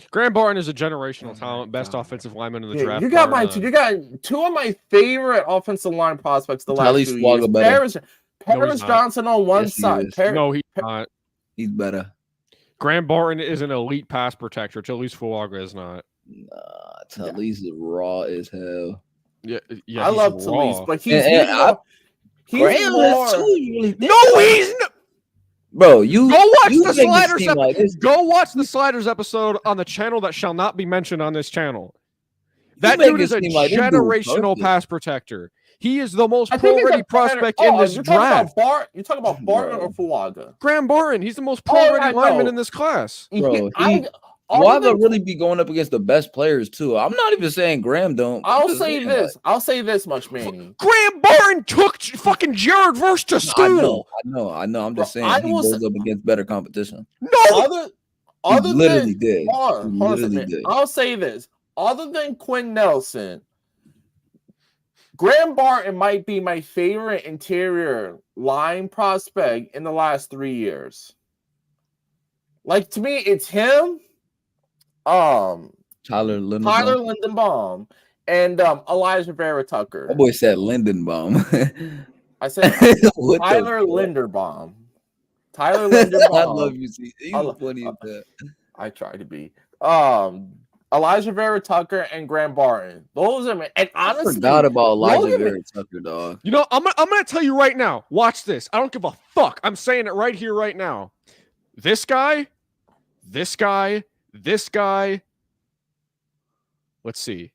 Speaker 1: Graham Barton is a generational talent, best offensive lineman in the draft.
Speaker 2: You got you got two of my favorite offensive line prospects the last 2 years. Paris Johnson on one side.
Speaker 1: No, he's not.
Speaker 4: He's better.
Speaker 1: Graham Barton is an elite pass protector. Talise Fuaga is not.
Speaker 4: Nah, Talise is raw as hell.
Speaker 1: Yeah,
Speaker 2: I love Talise, but he's
Speaker 1: not.
Speaker 4: Bro, you
Speaker 1: go watch the sliders. Go watch the sliders episode on the channel that shall not be mentioned on this channel. That dude is a generational pass protector. He is the most pro-ready prospect in this draft.
Speaker 2: You're talking about Barton or Fuaga?
Speaker 1: Graham Barton. He's the most pro-ready lineman in this class.
Speaker 4: Bro, Fuaga really be going up against the best players too. I'm not even saying Graham don't.
Speaker 2: I'll say this much, Manny.
Speaker 1: Graham Barton took fucking Jared Verse to school.
Speaker 4: I know. I'm just saying he goes up against better competition.
Speaker 2: No, other
Speaker 4: literally did.
Speaker 2: I'll say this. Other than Quinn Nelson, Graham Barton might be my favorite interior line prospect in the last 3 years. Like, to me, it's him.
Speaker 4: Tyler
Speaker 2: Lindenbaum and Elijah Vera Tucker.
Speaker 4: That boy said Lindenbaum.
Speaker 2: I said Tyler Linderbaum. Tyler Linderbaum.
Speaker 4: I love you, see. You funny as that.
Speaker 2: I try to be. Elijah Vera Tucker and Graham Barton. Those are and honestly,
Speaker 4: I forgot about Elijah Vera Tucker, dog.
Speaker 1: You know, I'm gonna tell you right now. Watch this. I don't give a fuck. I'm saying it right here, right now. This guy. Let's see.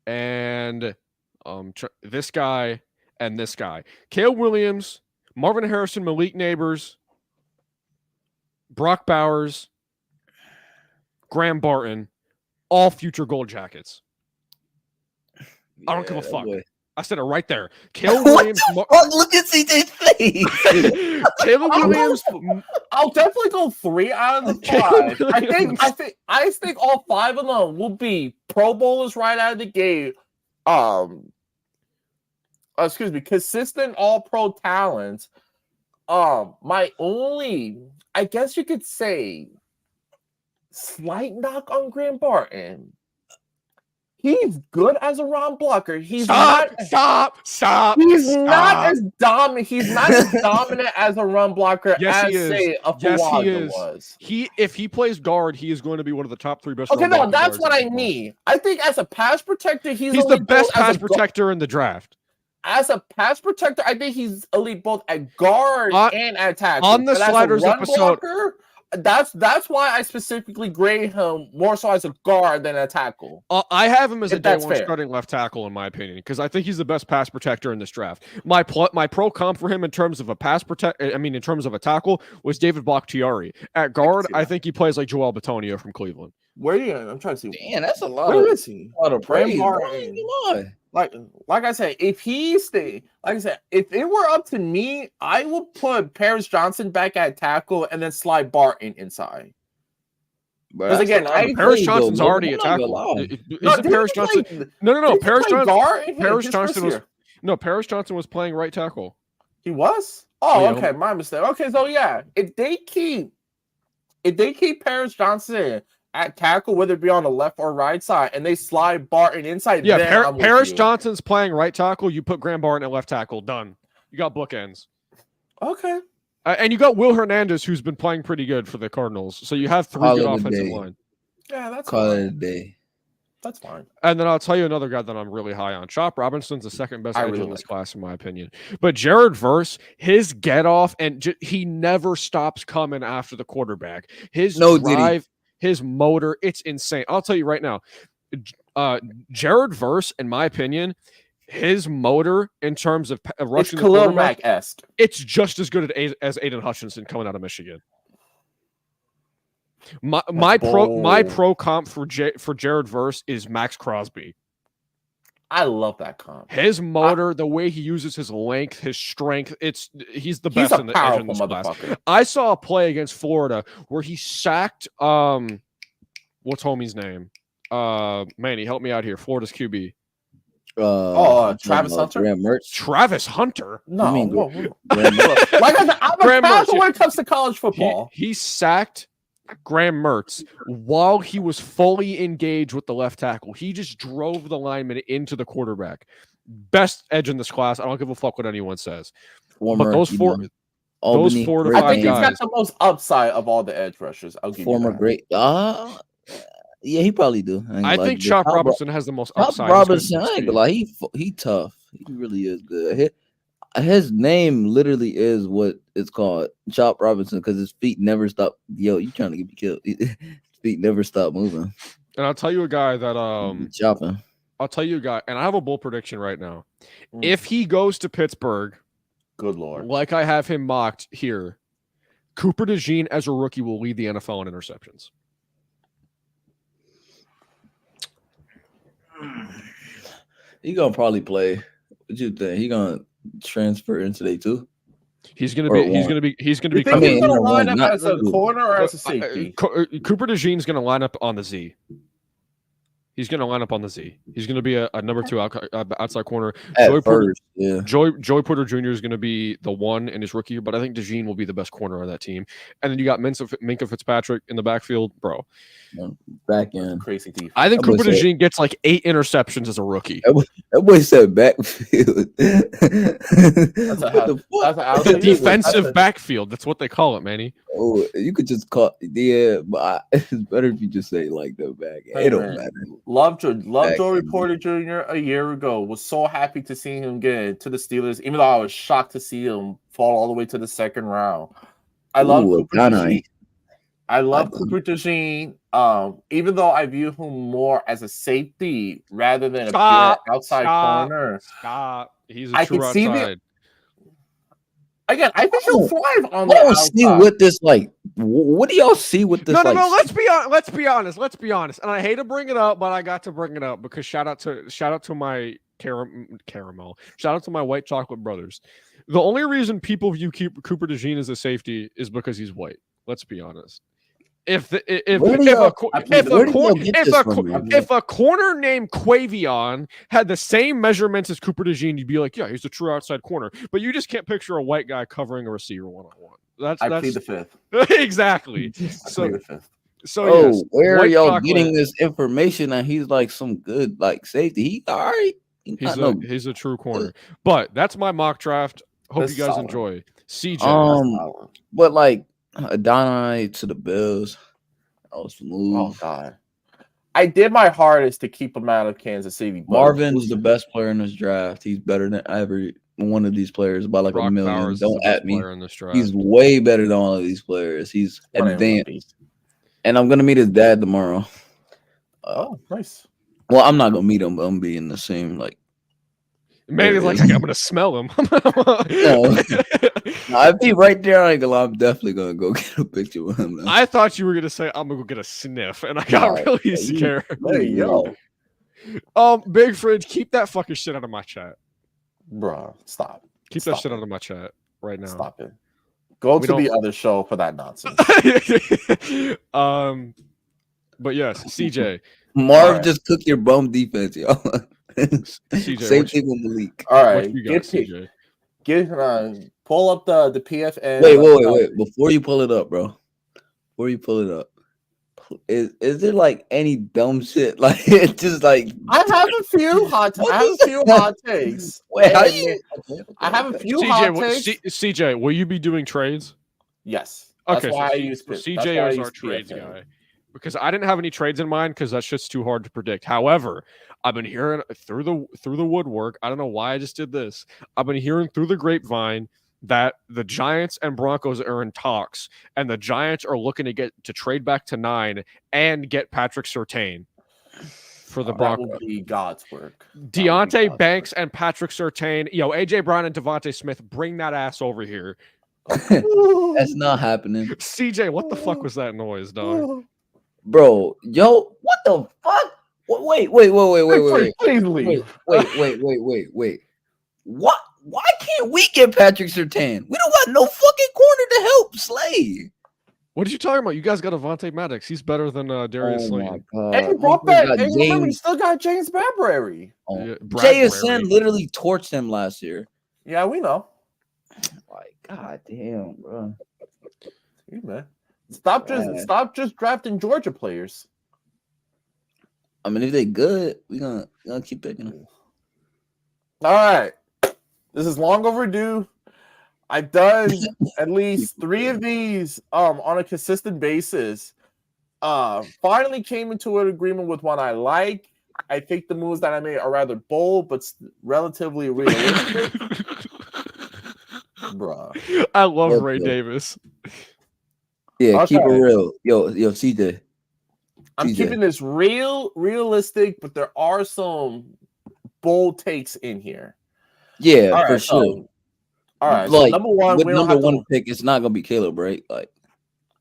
Speaker 1: And this guy and this guy. Caleb Williams, Marvin Harrison, Malik Neighbors, Brock Bowers, Graham Barton, all future Gold Jackets. I don't give a fuck. Boy. I said it right there. Caleb Williams.
Speaker 4: Look at CJ's face.
Speaker 1: Caleb Williams.
Speaker 2: I'll definitely go 3 out of the 5. I think all 5 of them will be Pro Bowlers right out of the gate. Consistent All-Pro talent. My only, I guess you could say, slight knock on Graham Barton. He's good as a run blocker.
Speaker 1: Stop.
Speaker 2: He's not as dominant as a run blocker as say a Fuaga was.
Speaker 1: If he plays guard, he is going to be one of the top 3 best.
Speaker 2: Okay, no, that's what I mean. I think as a pass protector, he's
Speaker 1: the best pass protector in the draft.
Speaker 2: as a pass protector, I think he's elite both at guard and at tackle.
Speaker 1: On the Sliders episode,
Speaker 2: blocker, that's why I specifically grade him more so as a guard than a tackle.
Speaker 1: I have him as a day one starting left tackle, in my opinion, because I think he's the best pass protector in this draft. My pro comp for him in terms of a in terms of a tackle was David Bakhtiari. At guard, I think he plays like Joel Bitonio from Cleveland.
Speaker 2: Where are you at? I'm trying to see.
Speaker 4: Damn, that's a lot.
Speaker 2: Where is he?
Speaker 4: A lot of praise.
Speaker 2: Like I said, if if it were up to me, I would put Paris Johnson back at tackle and then slide Barton inside. Because again,
Speaker 1: Paris Johnson's already a tackle. Isn't Paris Johnson? No. Paris Johnson was playing right tackle.
Speaker 2: He was? Oh, okay, my mistake. Okay, so yeah, if they keep Paris Johnson at tackle, whether it be on the left or right side, and they slide Barton inside.
Speaker 1: Yeah, Paris Johnson's playing right tackle. You put Graham Barton at left tackle. Done. You got bookends.
Speaker 2: Okay.
Speaker 1: And you got Will Hernandez, who's been playing pretty good for the Cardinals. So you have three good offensive line.
Speaker 2: Yeah, that's
Speaker 4: call it a day.
Speaker 2: That's fine.
Speaker 1: And then I'll tell you another guy that I'm really high on. Chop Robinson's the second best edge in this class, in my opinion. But Jared Verse, his get off, and he never stops coming after the quarterback. His drive. His motor, it's insane. I'll tell you right now, Jared Verse, in my opinion, his motor in terms of rushing
Speaker 2: the quarterback,
Speaker 1: it's just as good as Aiden Hutchinson coming out of Michigan. My pro comp for Jared Verse is Max Crosby.
Speaker 2: I love that comp.
Speaker 1: His motor, the way he uses his length, his strength, he's the best in the edge in this class. I saw a play against Florida where he sacked what's homie's name? Manny, help me out here. Florida's QB.
Speaker 2: Travis Hunter.
Speaker 4: Graham Mertz.
Speaker 1: Travis Hunter?
Speaker 2: No. Like I said, I'm a pastor when it comes to college football.
Speaker 1: He sacked Graham Mertz while he was fully engaged with the left tackle. He just drove the lineman into the quarterback. Best edge in this class. I don't give a fuck what anyone says. But those four to five
Speaker 2: I think he's got the most upside of all the edge rushers. I'll give you that.
Speaker 4: Great. Yeah, he probably do.
Speaker 1: I think Chop Robinson has the most upside.
Speaker 4: Robinson, I ain't gonna lie, he tough. He really is good. His name literally is what it's called, Chop Robinson, because his feet never stop. Yo, you trying to get me killed? His feet never stop moving.
Speaker 1: And I'll tell you a guy that
Speaker 4: chopping.
Speaker 1: I'll tell you a guy, and I have a bold prediction right now. If he goes to Pittsburgh,
Speaker 2: good lord,
Speaker 1: like I have him mocked here, Cooper DeJean as a rookie will lead the NFL in interceptions.
Speaker 4: He gonna probably play. What you think? He gonna transfer in today too?
Speaker 1: He's gonna be. He's gonna be.
Speaker 2: He's gonna line up as a corner or as a safety.
Speaker 1: Cooper DeJean's gonna line up on the Z. He's going to line up on the Z. He's going to be a number 2 outside corner. Joey Porter Jr. is going to be the 1 in his rookie year, but I think DeJean will be the best corner on that team. And then you got Minkah Fitzpatrick in the backfield, bro.
Speaker 4: Back end.
Speaker 2: Crazy defense.
Speaker 1: I think Cooper DeJean gets like 8 interceptions as a rookie.
Speaker 4: That boy said backfield.
Speaker 1: That's a defensive backfield. That's what they call it, Manny.
Speaker 4: Oh, you could just call but it's better if you just say like the back end. It don't matter.
Speaker 2: Love Joey Porter Jr. a year ago. Was so happy to see him get to the Steelers, even though I was shocked to see him fall all the way to the second round. I love Cooper DeJean. I love Cooper DeJean. Even though I view him more as a safety rather than a pure outside corner.
Speaker 1: He's a true outside.
Speaker 2: Again, I think he'll thrive on the outside.
Speaker 4: See what this like. What do y'all see with this?
Speaker 1: No. Let's be honest. And I hate to bring it up, but I got to bring it up because shout out to my caramel. Shout out to my white chocolate brothers. The only reason people view Cooper DeJean as a safety is because he's white. Let's be honest. If a corner named Quavion had the same measurements as Cooper DeJean, you'd be like, yeah, he's a true outside corner. But you just can't picture a white guy covering a receiver one-on-one.
Speaker 2: I plead the fifth.
Speaker 1: Exactly.
Speaker 4: So where are y'all getting this information that he's like some good like safety? He all right.
Speaker 1: He's a true corner. But that's my mock draft. Hope you guys enjoy. CJ.
Speaker 4: But like Adonai to the Bills. That was smooth.
Speaker 2: Oh God. I did my hardest to keep him out of Kansas City.
Speaker 4: Marvin's the best player in this draft. He's better than every one of these players by like
Speaker 1: Brock
Speaker 4: a million.
Speaker 1: Bowers
Speaker 4: Don't at me.
Speaker 1: In this draft.
Speaker 4: He's way better than all of these players. He's advanced. And I'm gonna meet his dad tomorrow.
Speaker 2: Oh, nice.
Speaker 4: Well, I'm not gonna meet him, but I'm be in the same like.
Speaker 1: Man, he's like, I'm gonna smell him.
Speaker 4: No, I'd be right there. I'm definitely gonna go get a picture with him.
Speaker 1: I thought you were gonna say I'm gonna go get a sniff, and I got really scared.
Speaker 2: There you
Speaker 1: go. Big Fridge, keep that fucking shit out of my chat,
Speaker 2: bro. Stop.
Speaker 1: Keep that shit out of my chat right now.
Speaker 2: Stop it. Go to the other show for that nonsense.
Speaker 1: But yes, CJ.
Speaker 4: Marv just took your bum defense, y'all.
Speaker 1: CJ,
Speaker 4: same thing with Malik.
Speaker 2: All right,
Speaker 1: CJ.
Speaker 2: Pull up the PFN.
Speaker 4: Wait. Before you pull it up, bro. Is there like any dumb shit? Like it's just like
Speaker 2: I have a few hot takes.
Speaker 4: Wait, how you?
Speaker 2: I have a few hot takes.
Speaker 1: CJ, will you be doing trades?
Speaker 2: Yes.
Speaker 1: Okay, CJ is our trades guy. Because I didn't have any trades in mind because that's just too hard to predict. However, I've been hearing through the woodwork. I don't know why I just did this. I've been hearing through the grapevine that the Giants and Broncos are in talks, and the Giants are looking to trade back to 9 and get Patrick Surtain for the Broncos.
Speaker 2: That would be God's work.
Speaker 1: Deonte Banks and Patrick Surtain. AJ Brown and Devontae Smith, bring that ass over here.
Speaker 4: That's not happening.
Speaker 1: CJ, what the fuck was that noise, dog?
Speaker 4: Bro, what the fuck? Wait.
Speaker 2: Please leave.
Speaker 4: Wait. What? Why can't we get Patrick Surtain? We don't got no fucking corner to help Slay.
Speaker 1: What are you talking about? You guys got Avonte Maddox. He's better than Darius Slay.
Speaker 2: And you brought back. And remember, we still got James Bradbury.
Speaker 4: JSN literally torched him last year.
Speaker 2: Yeah, we know.
Speaker 4: Like, god damn, bro.
Speaker 2: Hey, man. Stop just drafting Georgia players.
Speaker 4: I mean, if they good, we gonna keep picking them.
Speaker 2: All right. This is long overdue. I've done at least 3 of these on a consistent basis. Finally came into an agreement with one I like. I think the moves that I made are rather bold, but relatively realistic. Bruh.
Speaker 1: I love Ray Davis.
Speaker 4: Yeah, keep it real. Yo, CJ.
Speaker 2: I'm keeping this realistic, but there are some bold takes in here.
Speaker 4: Yeah, for sure.
Speaker 2: All right,
Speaker 4: like,
Speaker 2: so number one,
Speaker 4: with number one pick, it's not gonna be Caleb, right? Like,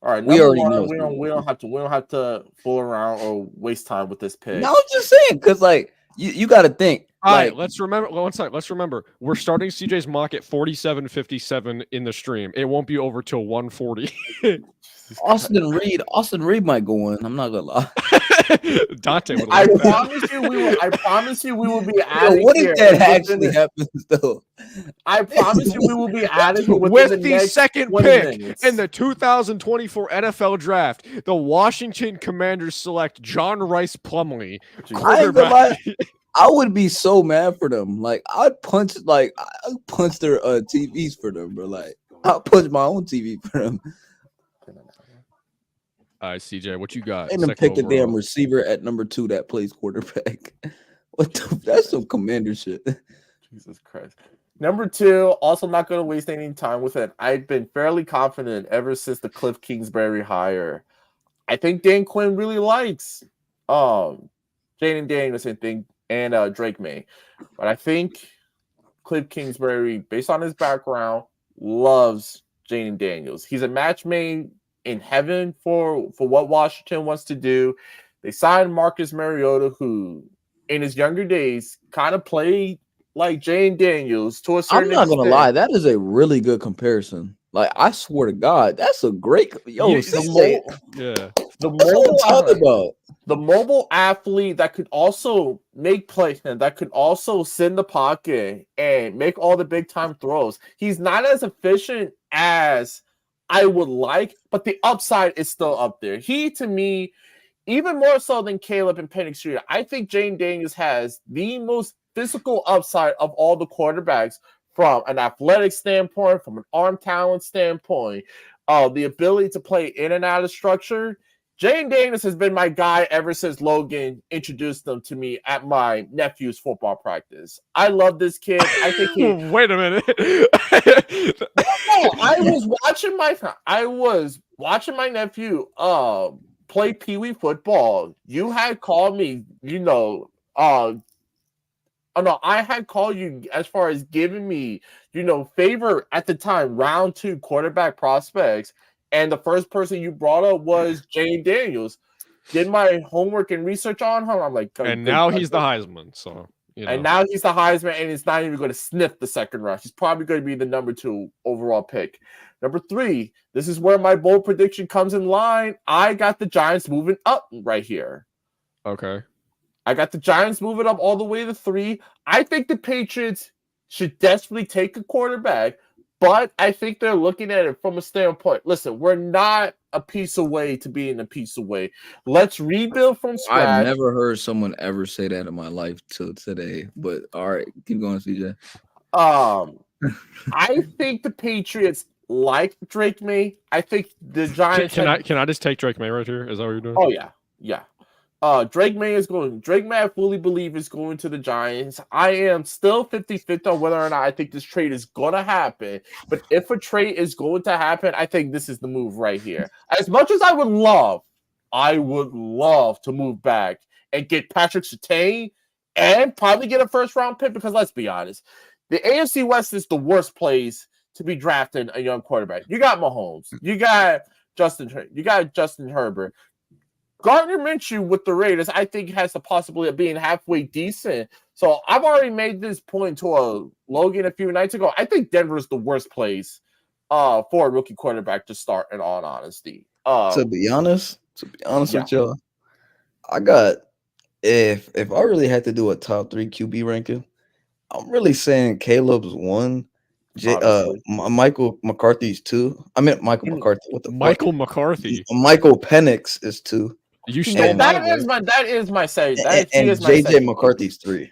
Speaker 2: all right, we already know. We don't have to fool around or waste time with this pick.
Speaker 4: No, I'm just saying, because like you got to think.
Speaker 1: All right, let's remember. One second. Let's remember. We're starting CJ's mock at 47.57 in the stream. It won't be over till 1:40.
Speaker 4: Austin Reed might go in. I'm not gonna lie.
Speaker 1: Dante would
Speaker 2: I promise you we will be adding.
Speaker 4: What if that actually happens though?
Speaker 2: I promise you we will be adding
Speaker 1: with the second pick in the 2024 NFL Draft. The Washington Commanders select John Rice Plumlee, quarterback.
Speaker 4: I would be so mad for them. Like I'd punch their TVs for them, bro. Like I'll punch my own TV for them.
Speaker 1: All right, CJ, what you got?
Speaker 4: And then pick a damn receiver at number 2 that plays quarterback. That's some Commander shit.
Speaker 2: Jesus Christ. Number 2, also not going to waste any time with it. I've been fairly confident ever since the Cliff Kingsbury hire. I think Dan Quinn really likes Jaden Daniels and Drake May. But I think Cliff Kingsbury, based on his background, loves Jaden Daniels. He's a match made in heaven for what Washington wants to do. They signed Marcus Mariota, who in his younger days kind of played like Jaden Daniels to a certain extent.
Speaker 4: I'm not going to lie. That is a really good comparison. Like, I swear to God, that's a great...
Speaker 2: The mobile athlete that could also make plays and that could also sit in the pocket and make all the big-time throws. He's not as efficient as I would like, but the upside is still up there. He, to me, even more so than Caleb and Penix Jr., I think Jaden Daniels has the most physical upside of all the quarterbacks from an athletic standpoint, from an arm talent standpoint, the ability to play in and out of structure. Jayden Daniels has been my guy ever since Logan introduced him to me at my nephew's football practice. I love this kid. I think he.
Speaker 1: Wait a minute.
Speaker 2: I was watching my nephew play Pee Wee football. You had called me, I had called you as far as giving me, favorite at the time round 2 quarterback prospects. And the first person you brought up was Jayden Daniels. Did my homework and research on him. I'm like,
Speaker 1: and now he's the Heisman. So,
Speaker 2: and now he's the Heisman, and he's not even going to sniff the second round. He's probably going to be the number 2 overall pick. Number 3, this is where my bold prediction comes in line. I got the Giants moving up right here.
Speaker 1: Okay.
Speaker 2: I got the Giants moving up all the way to 3. I think the Patriots should desperately take a quarterback. But I think they're looking at it from a standpoint. Listen, we're not a piece away to being a piece away. Let's rebuild from scratch.
Speaker 4: I've never heard someone ever say that in my life till today. But all right, keep going, CJ.
Speaker 2: I think the Patriots like Drake May. I think the Giants.
Speaker 1: Can I just take Drake May right here? Is that what you're doing?
Speaker 2: Oh yeah. Drake May, I fully believe is going to the Giants. I am still 50-50 on whether or not I think this trade is going to happen. But if a trade is going to happen, I think this is the move right here. As much as I would love to move back and get Patrick Surtain and probably get a first-round pick, because let's be honest, the AFC West is the worst place to be drafting a young quarterback. You got Mahomes. You got Justin Herbert. Gardner Minshew with the Raiders, I think, has the possibility of being halfway decent. So I've already made this point to Logan a few nights ago. I think Denver is the worst place for a rookie quarterback to start, in all honesty.
Speaker 3: To be honest with y'all, I got if I really had to do a top 3 QB ranking, I'm really saying Caleb's 1. Michael McCarthy's 2. I meant Michael McCarthy. What the
Speaker 1: Michael McCarthy?
Speaker 3: Michael Penix is 2.
Speaker 1: You stole
Speaker 2: that is my say.
Speaker 3: And JJ McCarthy's 3. I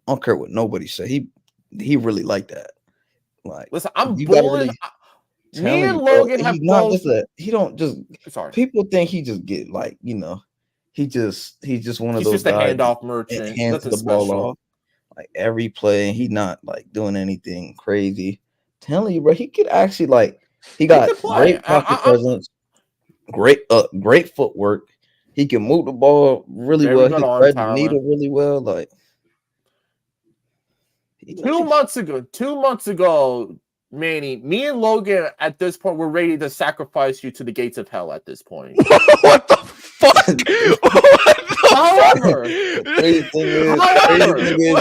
Speaker 3: don't care what nobody say. He really like that. Like,
Speaker 2: listen, I'm bored. Me and Logan have both.
Speaker 3: He don't just. Sorry. People think he just get like he's just one of those.
Speaker 2: He's just a handoff merchant.
Speaker 3: Hands the ball off like every play. He not like doing anything crazy. Telling you, bro, he could actually he got great pocket presence, great footwork. He can move the ball really well. He can thread the needle really well. Like
Speaker 2: 2 months ago, Manny, me and Logan at this point were ready to sacrifice you to the gates of hell. At this point,
Speaker 1: what the fuck?
Speaker 3: However,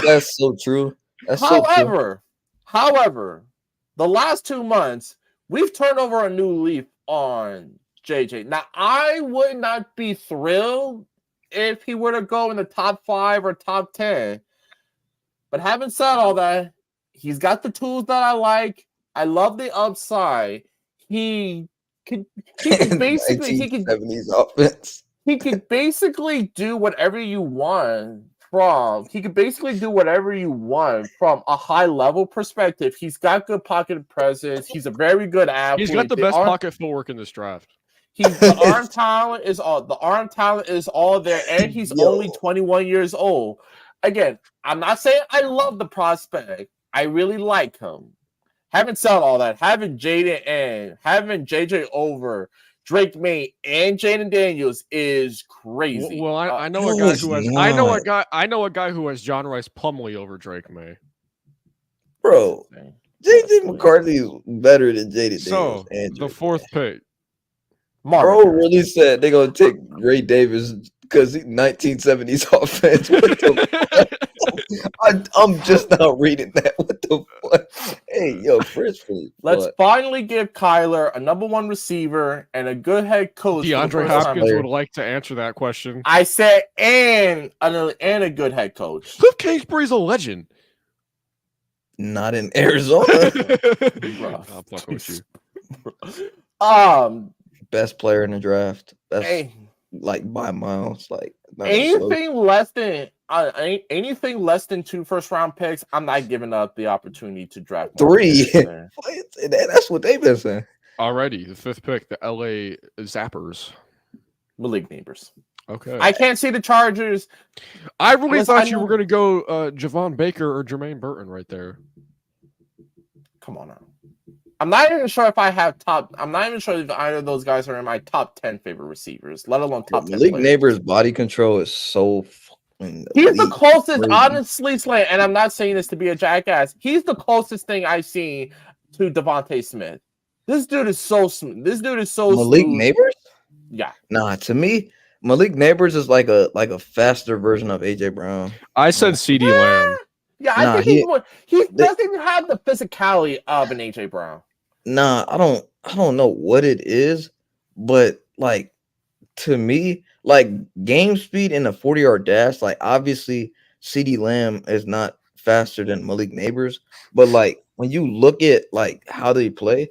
Speaker 3: that's so true.
Speaker 2: However, the last 2 months we've turned over a new leaf on JJ. Now, I would not be thrilled if he were to go in the top 5 or top 10. But having said all that, he's got the tools that I like. I love the upside. He could basically
Speaker 3: 70s offense.
Speaker 2: He could basically do whatever you want from a high level perspective. He's got good pocket presence. He's a very good athlete.
Speaker 1: He's got the best pocket footwork in this draft.
Speaker 2: The arm talent is all there, and he's only 21 years old. Again, I'm not saying I love the prospect. I really like him. Having said all that, having JJ over Drake May and Jayden Daniels is crazy.
Speaker 1: Well, I know a guy who has John Rice Plumlee over Drake May.
Speaker 3: Bro, JJ McCarthy is better than Jayden Daniels.
Speaker 1: So the 4th pick.
Speaker 3: Bro really said they're gonna take Ray Davis because he's 1970s offense. I'm just not reading that. What the fuck? Hey, yo, Fritz.
Speaker 2: Let's finally give Kyler a number 1 receiver and a good head coach.
Speaker 1: DeAndre Hopkins would like to answer that question.
Speaker 2: I said, and a good head coach.
Speaker 1: Cliff Kingsbury's a legend.
Speaker 3: Not in Arizona.
Speaker 1: I'm fucking with you.
Speaker 3: Best player in the draft. That's by miles.
Speaker 2: Anything less than 2 first-round picks, I'm not giving up the opportunity to draft
Speaker 3: 3. That's what they've been saying.
Speaker 1: Alrighty, the 5th pick, the LA Zappers.
Speaker 2: Malik Neighbors.
Speaker 1: Okay.
Speaker 2: I can't see the Chargers.
Speaker 1: I really thought you were going to go Javon Baker or Jermaine Burton right there.
Speaker 2: Come on now. I'm not even sure if I have I'm not even sure if either of those guys are in my top 10 favorite receivers, let alone top 10
Speaker 3: Malik
Speaker 2: players.
Speaker 3: Neighbors' body control is so fucking
Speaker 2: He's the closest, honestly, Slant, and I'm not saying this to be a jackass. He's the closest thing I've seen to Devontae Smith. This dude is so smooth. This dude is so
Speaker 3: Malik
Speaker 2: smooth.
Speaker 3: Neighbors?
Speaker 2: Yeah.
Speaker 3: Nah, to me, Malik Neighbors is like a faster version of AJ Brown.
Speaker 1: I said CeeDee Lamb.
Speaker 2: Yeah, I think he doesn't have the physicality of an AJ Brown.
Speaker 3: Nah, I don't know what it is, but like to me, like game speed in a 40-yard dash, like obviously CeeDee Lamb is not faster than Malik Neighbors, but like when you look at like how they play,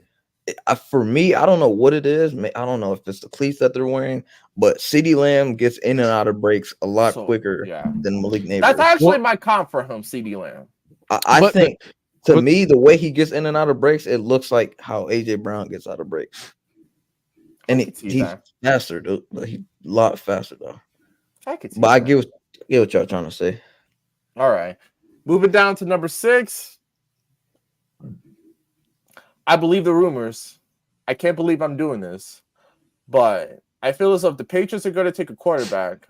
Speaker 3: for me, I don't know what it is. I don't know if it's the cleats that they're wearing, but CeeDee Lamb gets in and out of breaks a lot quicker than Malik Neighbors.
Speaker 2: That's actually my comp for him, CeeDee Lamb.
Speaker 3: I think to me, the way he gets in and out of breaks, it looks like how AJ Brown gets out of breaks. And he's faster, dude. He's a lot faster though.
Speaker 2: I could see
Speaker 3: but that. I get what y'all trying to say.
Speaker 2: All right. Moving down to number 6. I believe the rumors. I can't believe I'm doing this, but I feel as if the Patriots are going to take a quarterback.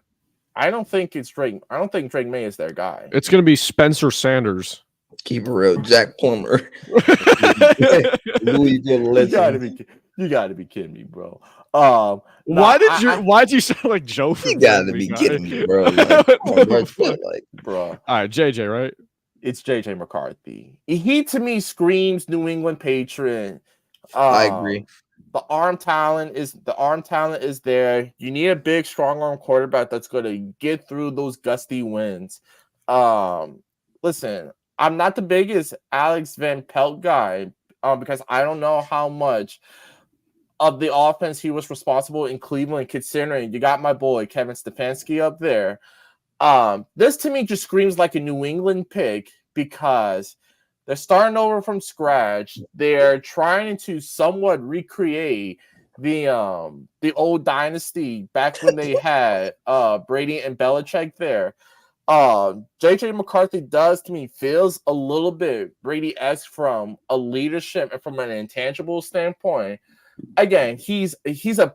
Speaker 2: I don't think it's Drake. I don't think Drake May is their guy.
Speaker 1: It's going to be Spencer Sanders.
Speaker 3: Keep it real, Jack Plummer.
Speaker 2: You gotta be kidding me, bro.
Speaker 1: Why did you sound like Joe?
Speaker 3: You gotta be kidding me, bro.
Speaker 2: Bro.
Speaker 1: All right, JJ, right?
Speaker 2: It's JJ McCarthy. He to me screams New England Patriot.
Speaker 3: I agree.
Speaker 2: The arm talent is there. You need a big, strong arm quarterback that's going to get through those gusty winds. Listen, I'm not the biggest Alex Van Pelt guy because I don't know how much of the offense he was responsible in Cleveland, considering you got my boy Kevin Stefanski up there. This to me just screams like a New England pick because they're starting over from scratch. They're trying to somewhat recreate the old dynasty back when they had Brady and Belichick there. JJ McCarthy does to me feels a little bit Brady-esque from a leadership and from an intangible standpoint. Again, he's a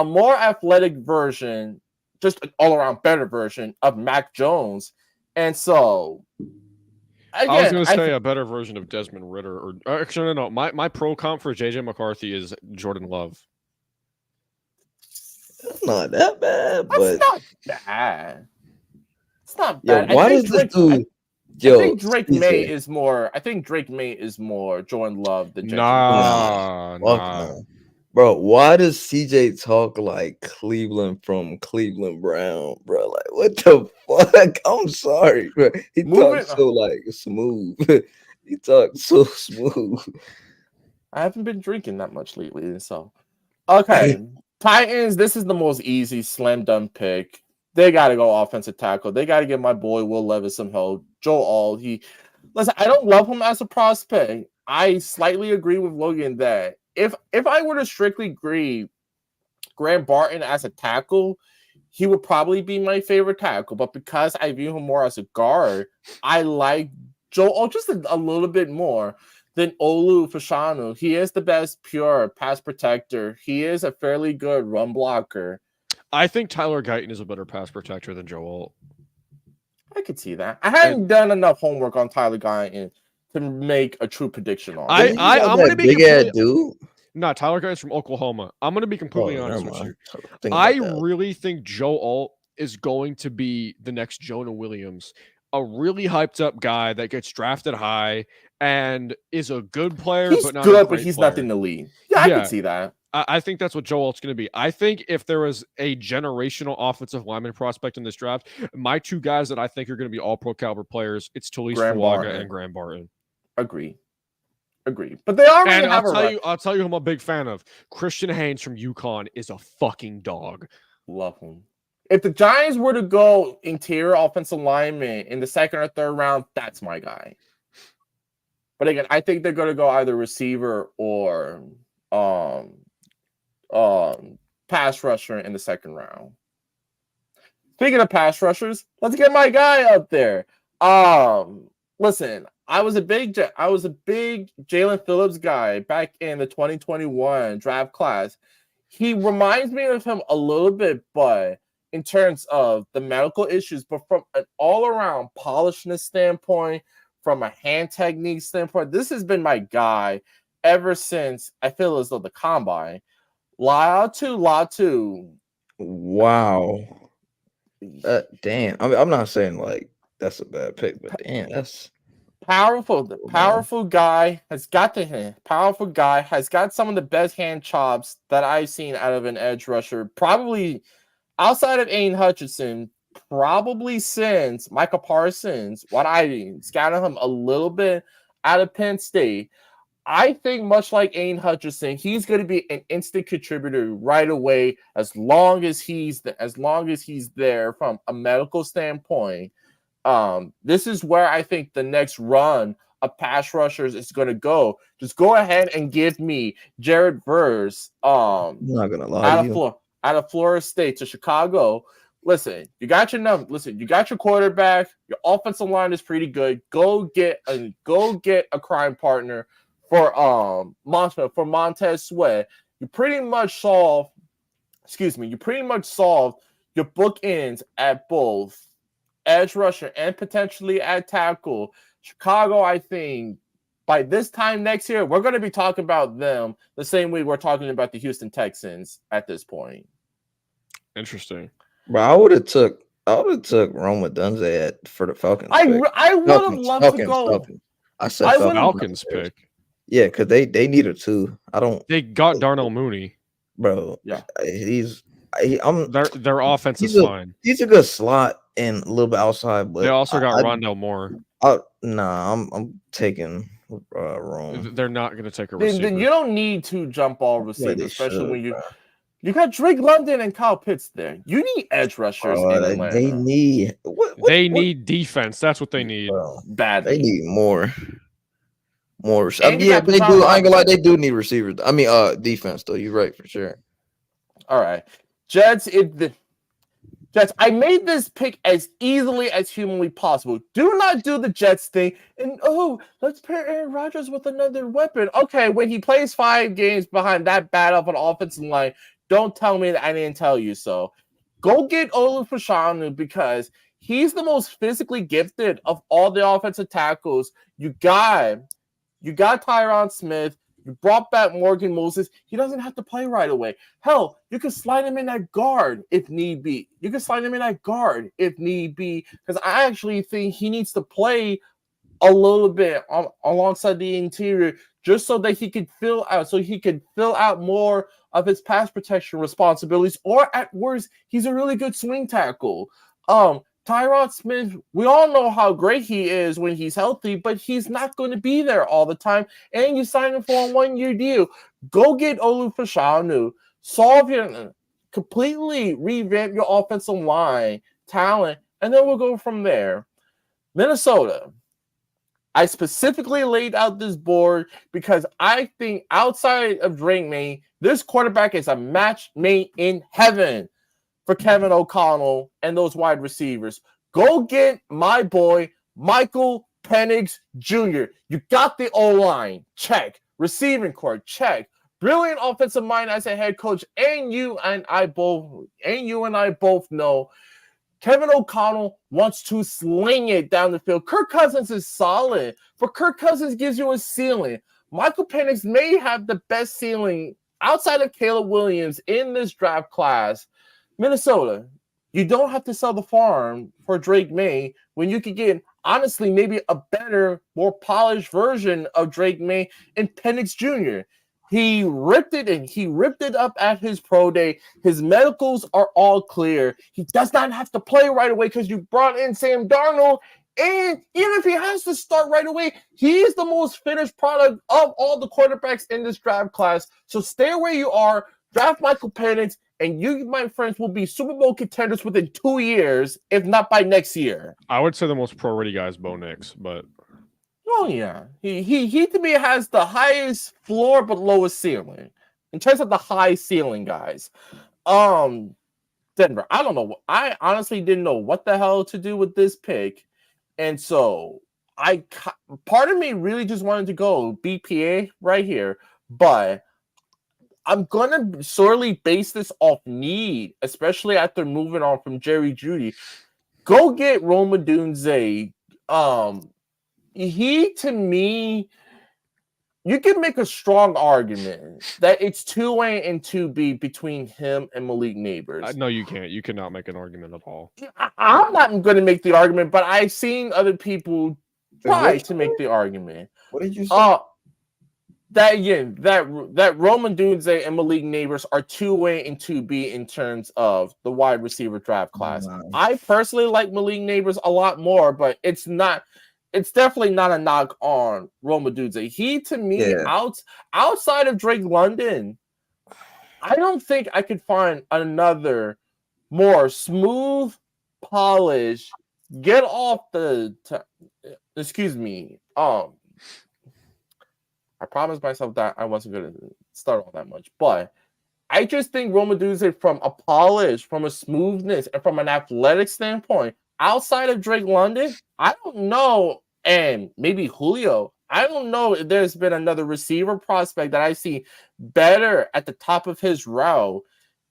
Speaker 2: more athletic version, just an all-around better version of Mac Jones. And so again,
Speaker 1: I was going to say a better version of Desmond Ridder. Or actually, no. My pro comp for JJ McCarthy is Jordan Love.
Speaker 3: That's not that bad, but
Speaker 2: it's not bad. It's not bad.
Speaker 3: Yo, why does this dude?
Speaker 2: I think Drake May is more. I think Drake May is more Jordan Love than
Speaker 1: Nah.
Speaker 3: Bro, why does CJ talk like Cleveland from Cleveland Brown, bro? Like, what the fuck? I'm sorry, bro. He talks so like smooth. He talks so smooth.
Speaker 2: I haven't been drinking that much lately, so okay. Titans. This is the most easy slam dunk pick. They got to go offensive tackle. They got to give my boy Will Levis some help. Joe Alt. Listen, I don't love him as a prospect. I slightly agree with Logan that if I were to strictly grade Graham Barton as a tackle, he would probably be my favorite tackle. But because I view him more as a guard, I like Joe Alt just a little bit more than Olu Fashanu. He is the best pure pass protector. He is a fairly good run blocker.
Speaker 1: I think Tyler Guyton is a better pass protector than Joe Alt.
Speaker 2: I could see that. I hadn't done enough homework on Tyler Guyton to make a true prediction on.
Speaker 1: I'm going to be
Speaker 3: big ass dude.
Speaker 1: No, Tyler Guyton's from Oklahoma. I'm going to be completely honest with you. I really think Joe Alt is going to be the next Jonah Williams, a really hyped up guy that gets drafted high and is a good player.
Speaker 2: He's
Speaker 1: but not
Speaker 2: good, but he's nothing to lead. Yeah, I can see that.
Speaker 1: I think that's what Joe Alt's going to be. I think if there was a generational offensive lineman prospect in this draft, my two guys that I think are going to be all-pro caliber players, it's Talise Fuaga and Graham Barton.
Speaker 2: Agree. But they already have
Speaker 1: I'll tell you who I'm a big fan of. Christian Haynes from UConn is a fucking dog.
Speaker 2: Love him. If the Giants were to go interior offensive lineman in the second or third round, that's my guy. But again, I think they're going to go either receiver or pass pass rusher in the second round. Speaking of pass rushers, let's get my guy up there. Listen, I was a big Jalen Phillips guy back in the 2021 draft class. He reminds me of him a little bit, but in terms of the medical issues, but from an all-around polishness standpoint, from a hand technique standpoint, this has been my guy ever since I feel as though the combine. Latu.
Speaker 4: Wow. Damn. I mean, I'm not saying like that's a bad pick, but damn, that's
Speaker 2: powerful. The powerful guy has got some of the best hand chops that I've seen out of an edge rusher, probably outside of Aiden Hutchinson, probably since Micah Parsons. What I scouted him a little bit out of Penn State. I think much like Aiden Hutchinson, he's going to be an instant contributor right away as long as he's there from a medical standpoint. This is where I think the next run of pass rushers is going to go. Just go ahead and give me Jared Verse.
Speaker 4: I'm not gonna lie,
Speaker 2: out of Florida State to Chicago. Listen, you got your number. Listen, you got your quarterback. Your offensive line is pretty good. Go get a crime partner for Montez Sweat. You pretty much solve your bookends at both edge rusher and potentially at tackle. Chicago, I think by this time next year, we're going to be talking about them the same way we're talking about the Houston Texans at this point.
Speaker 1: Interesting.
Speaker 4: But I would have took Rome Odunze for the Falcons.
Speaker 2: I would have loved to go.
Speaker 4: Falcons. I said
Speaker 1: Falcons pick.
Speaker 4: Yeah, because they needed two.
Speaker 1: They got Darnell Mooney,
Speaker 4: bro. Yeah,
Speaker 1: their offense is fine.
Speaker 4: He's a good slot and a little bit outside, but
Speaker 1: they also got Rondell Moore.
Speaker 4: I'm taking Rome.
Speaker 1: They're not going to take a receiver.
Speaker 2: Then you don't need to jump all receivers, especially when you got Drake London and Kyle Pitts there. You need edge rushers in Atlanta.
Speaker 4: They need
Speaker 1: need defense. That's what they need.
Speaker 2: Badly.
Speaker 4: They need more. Yeah, they do. I ain't gonna lie, they do need receivers. I mean, defense though. You're right for sure.
Speaker 2: All right, Jets. Jets. I made this pick as easily as humanly possible. Do not do the Jets thing. And let's pair Aaron Rodgers with another weapon. Okay, when he plays 5 games behind that bad of an offensive line, don't tell me that I didn't tell you so. Go get Olu Fashanu because he's the most physically gifted of all the offensive tackles. You got Tyron Smith. You brought back Morgan Moses. He doesn't have to play right away. Hell, you can slide him in at guard if need be. Because I actually think he needs to play a little bit alongside the interior just so that he could fill out more of his pass protection responsibilities. Or at worst, he's a really good swing tackle. Tyron Smith, we all know how great he is when he's healthy, but he's not going to be there all the time. And you sign him for a 1-year deal. Go get Olu Fashanu. Completely revamp your offensive line talent, and then we'll go from there. Minnesota. I specifically laid out this board because I think outside of Drake May, this quarterback is a match made in heaven for Kevin O'Connell and those wide receivers. Go get my boy, Michael Penix Jr. You got the O-line. Check. Receiving core. Check. Brilliant offensive mind as a head coach. And you and I both know Kevin O'Connell wants to sling it down the field. Kirk Cousins is solid. But Kirk Cousins gives you a ceiling. Michael Penix may have the best ceiling outside of Caleb Williams in this draft class. Minnesota, you don't have to sell the farm for Drake May when you could get, honestly, maybe a better, more polished version of Drake May in Penix Jr. He ripped it up at his pro day. His medicals are all clear. He does not have to play right away because you brought in Sam Darnold. And even if he has to start right away, he is the most finished product of all the quarterbacks in this draft class. So stay where you are, draft Michael Penix, and you, my friends, will be Super Bowl contenders within 2 years, if not by next year.
Speaker 1: I would say the most pro-ready guy is Bo Nix, but...
Speaker 2: Oh, yeah. He to me has the highest floor but lowest ceiling. In terms of the high ceiling guys. Denver. I don't know. I honestly didn't know what the hell to do with this pick, and so part of me really just wanted to go BPA right here, but I'm gonna sorely base this off need, especially after moving on from Jerry Jeudy. Go get Rome Odunze. He to me, you can make a strong argument that it's 2A and 2B between him and Malik Nabers.
Speaker 1: No, you can't. You cannot make an argument at all.
Speaker 2: I'm not going to make the argument, but I've seen other people try to make the argument.
Speaker 3: What did you say?
Speaker 2: That Rome Odunze and Malik Nabers are 2A and 2B in terms of the wide receiver draft class.
Speaker 3: Wow.
Speaker 2: I personally like Malik Nabers a lot more, but it's definitely not a knock on Rome Odunze. He, to me, outside of Drake London, I don't think I could find another more smooth, polished, get off the excuse me. I promised myself that I wasn't going to start all that much, but I just think Rome Odunze, from a polish, from a smoothness, and from an athletic standpoint, outside of Drake London, I don't know, and maybe Julio, I don't know if there's been another receiver prospect that I see better at the top of his route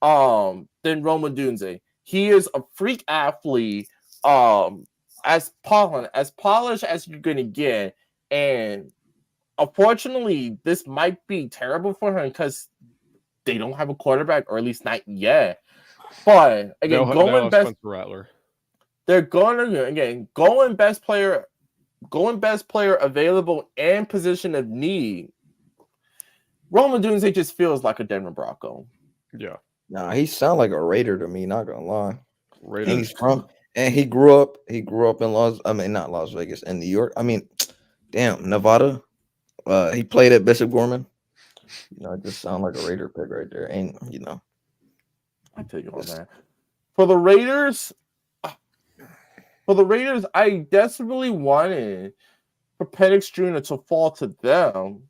Speaker 2: than Rome Odunze. He is a freak athlete, as polished as you're going to get, and unfortunately, this might be terrible for him because they don't have a quarterback, or at least not yet. But again, they're going best player available and position of need. Rome Odunze just feels like a Denver Bronco.
Speaker 1: Yeah.
Speaker 5: Nah, he sounds like a Raider to me, not gonna lie.
Speaker 1: Raiders.
Speaker 5: And he grew up in not Las Vegas, in New York. I mean, damn, Nevada. He played at Bishop Gorman. It just sounds like a Raider pick right there. Ain't
Speaker 2: I tell you all that. For the Raiders, I desperately wanted for Penix Jr. to fall to them,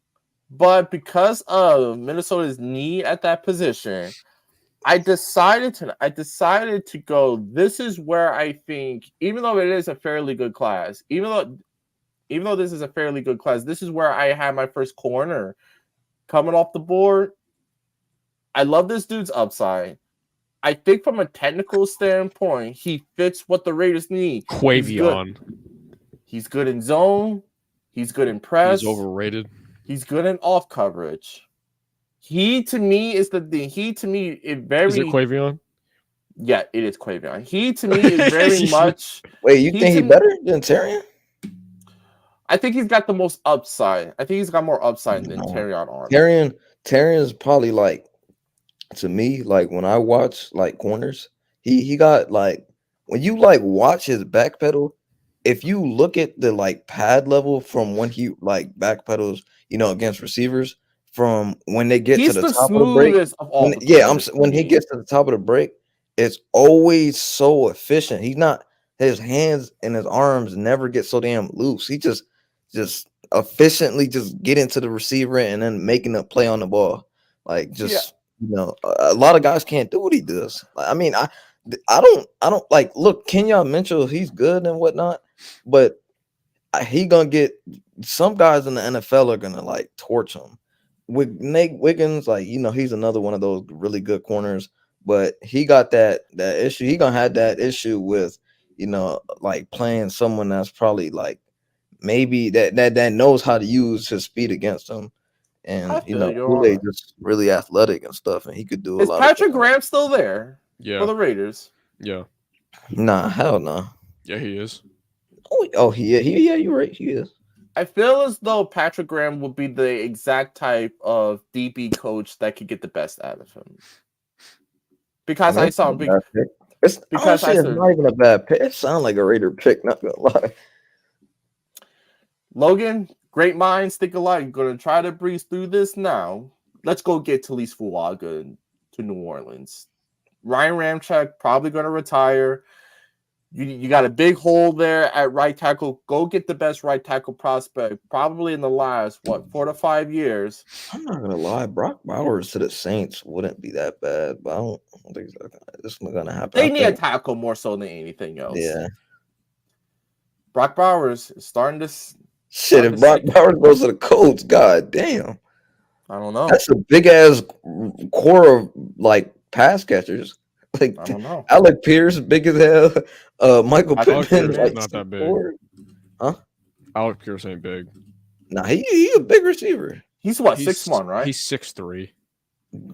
Speaker 2: but because of Minnesota's need at that position, I decided to go. This is where I think, even though it is a fairly good class, even though this is a fairly good class, this is where I had my first corner coming off the board. I love this dude's upside. I think from a technical standpoint, he fits what the Raiders need.
Speaker 1: Quavion.
Speaker 2: He's good in zone. He's good in press.
Speaker 1: He's overrated.
Speaker 2: He's good in off coverage. He, to me, is the thing. He, to me, is very... Is
Speaker 1: it Quavion?
Speaker 2: Yeah, it is Quavion. He, to me, is very much...
Speaker 5: Wait, you think he's better than Terrion?
Speaker 2: I think he's got the most upside. I think he's got more upside than Terrion Arnold.
Speaker 5: Terrion's probably, like, to me, like, when I watch, like, corners, he got, like, when you, like, watch his back pedal, if you look at the, like, pad level from when he, like, back pedals, against receivers, from when they get to the top of the break. When he gets to the top of the break, it's always so efficient. His hands and his arms never get so damn loose. He just efficiently just get into the receiver and then making a play on the ball. Like, a lot of guys can't do what he does. I mean, I don't like, look, Kenyon Mitchell, he's good and whatnot, but he gonna get, some guys in the NFL are gonna like torch him. With Nate Wiggins, like, he's another one of those really good corners, but he got that issue. He gonna have that issue with, like, playing someone that's probably like maybe that knows how to use his speed against him. And Kool-Aid just really athletic and stuff, and he could do a lot.
Speaker 2: Is Patrick Graham still there?
Speaker 1: Yeah,
Speaker 2: for the Raiders.
Speaker 1: Yeah.
Speaker 5: Nah, hell no.
Speaker 1: Yeah, he is.
Speaker 5: Oh, yeah, you're right. He is.
Speaker 2: I feel as though Patrick Graham would be the exact type of DB coach that could get the best out of him. Because I saw
Speaker 5: it's not even a bad pick. It sounds like a Raider pick, not gonna lie.
Speaker 2: Logan, great minds think alike. I'm gonna try to breeze through this now. Let's go get Talise Fuaga to New Orleans. Ryan Ramczyk probably gonna retire. You got a big hole there at right tackle. Go get the best right tackle prospect, probably in the last 4 to 5 years.
Speaker 5: I'm not gonna lie, Brock Bowers to the Saints wouldn't be that bad, but I don't think this is gonna happen.
Speaker 2: They need a tackle more so than anything else.
Speaker 5: Yeah.
Speaker 2: Brock Bowers is starting to
Speaker 5: shit. If Brock Bowers goes to the Colts, god damn.
Speaker 2: I don't know.
Speaker 5: That's a big ass core of like pass catchers. Like
Speaker 2: I don't know.
Speaker 5: Alec Pierce, big as hell. Michael Pittman, like,
Speaker 1: not that big.
Speaker 5: Huh?
Speaker 1: Alec Pierce ain't big.
Speaker 5: Nah, he a big receiver.
Speaker 2: He's 6'1", right?
Speaker 1: He's 6'3".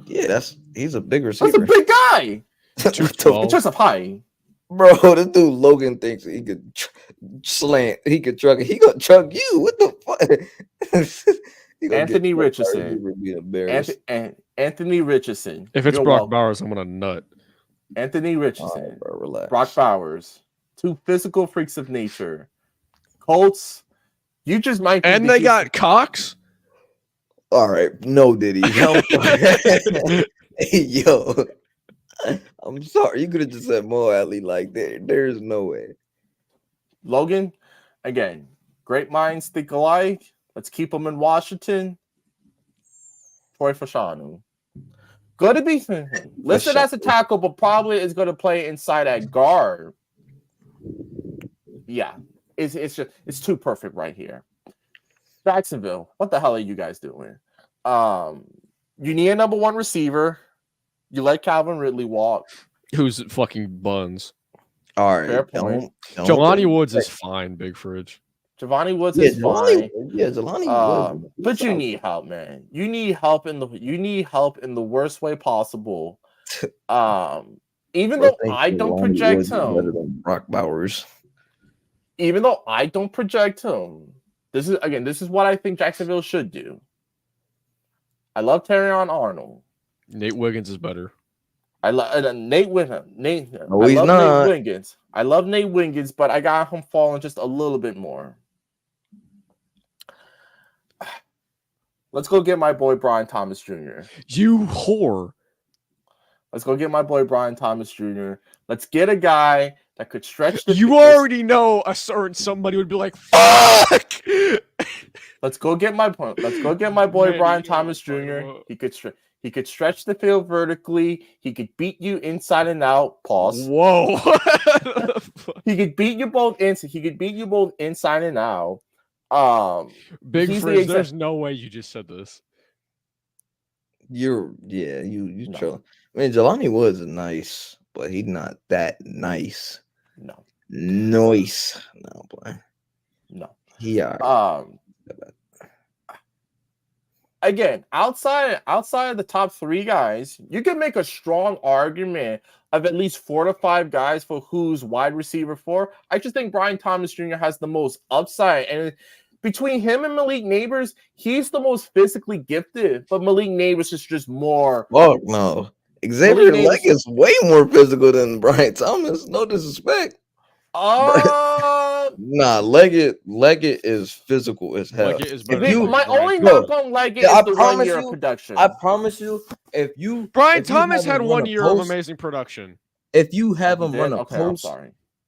Speaker 5: Yeah, he's a big receiver.
Speaker 2: That's a big guy.
Speaker 1: 212.
Speaker 2: It's just up high.
Speaker 5: Bro, this dude Logan thinks he could slant. He could truck it. He gonna truck you. What the fuck?
Speaker 2: Anthony Richardson. Anthony Richardson.
Speaker 1: If it's Brock Bowers, I'm gonna nut.
Speaker 2: Anthony Richardson.
Speaker 5: Right, bro, relax.
Speaker 2: Brock Bowers. Two physical freaks of nature. Colts. You just might.
Speaker 1: And they got Cox.
Speaker 5: All right, no, Diddy. Yo, I'm sorry. You could have just said Mo Alley like that. There's no way.
Speaker 2: Logan, again, great minds think alike. Let's keep them in Washington. Troy Fashanu. Going to be listed as a tackle, but probably is going to play inside at guard. Yeah, it's too perfect right here. Jacksonville, what the hell are you guys doing? You need a number one receiver. You let Calvin Ridley walk.
Speaker 1: Who's fucking buns?
Speaker 5: All right.
Speaker 2: Fair point.
Speaker 1: Jelani Woods is fine, Big Fridge.
Speaker 2: Javonte Woods is fine.
Speaker 5: Yeah, Jelani Woods.
Speaker 2: But you need help, man. You need help in the worst way possible. Even though I don't project him,
Speaker 5: better than Brock Bowers.
Speaker 2: Even though I don't project him, this is what I think Jacksonville should do. I love Terrion Arnold.
Speaker 1: Nate Wiggins is better.
Speaker 2: I love Nate Wiggins. Nate Wiggins. I love Nate Wiggins, but I got him falling just a little bit more. Let's go get my boy Brian Thomas Jr.
Speaker 1: You whore.
Speaker 2: Let's go get my boy Brian Thomas Jr. Let's get a guy that could stretch the.
Speaker 1: You already know a certain somebody would be like, "Fuck."
Speaker 2: Let's go get my point. Let's go get my boy Brian Thomas Jr. He could stretch the field vertically. He could beat you inside and out. Pause.
Speaker 1: Whoa.
Speaker 2: He could beat you both inside and out.
Speaker 1: Big Frizz, there's no way you just said this.
Speaker 5: You trolling. I mean, Jelani Woods is nice, but he's not that nice.
Speaker 2: No.
Speaker 5: Nice. No, boy.
Speaker 2: No.
Speaker 5: Yeah.
Speaker 2: Again, outside of the top three guys, you can make a strong argument of at least 4 to 5 guys for who's wide receiver 4. I just think Brian Thomas Jr. has the most upside, and between him and Malik Neighbors, he's the most physically gifted. But Malik Neighbors is just more.
Speaker 5: Fuck no. Xavier Leggett is way more physical than Brian Thomas. No disrespect. Nah, Leggett is physical as hell.
Speaker 1: Leggett is better.
Speaker 2: My only knock on Leggett is the 1 year of production.
Speaker 5: I promise you,
Speaker 1: Brian Thomas had 1 year of amazing production.
Speaker 4: If you have him run a post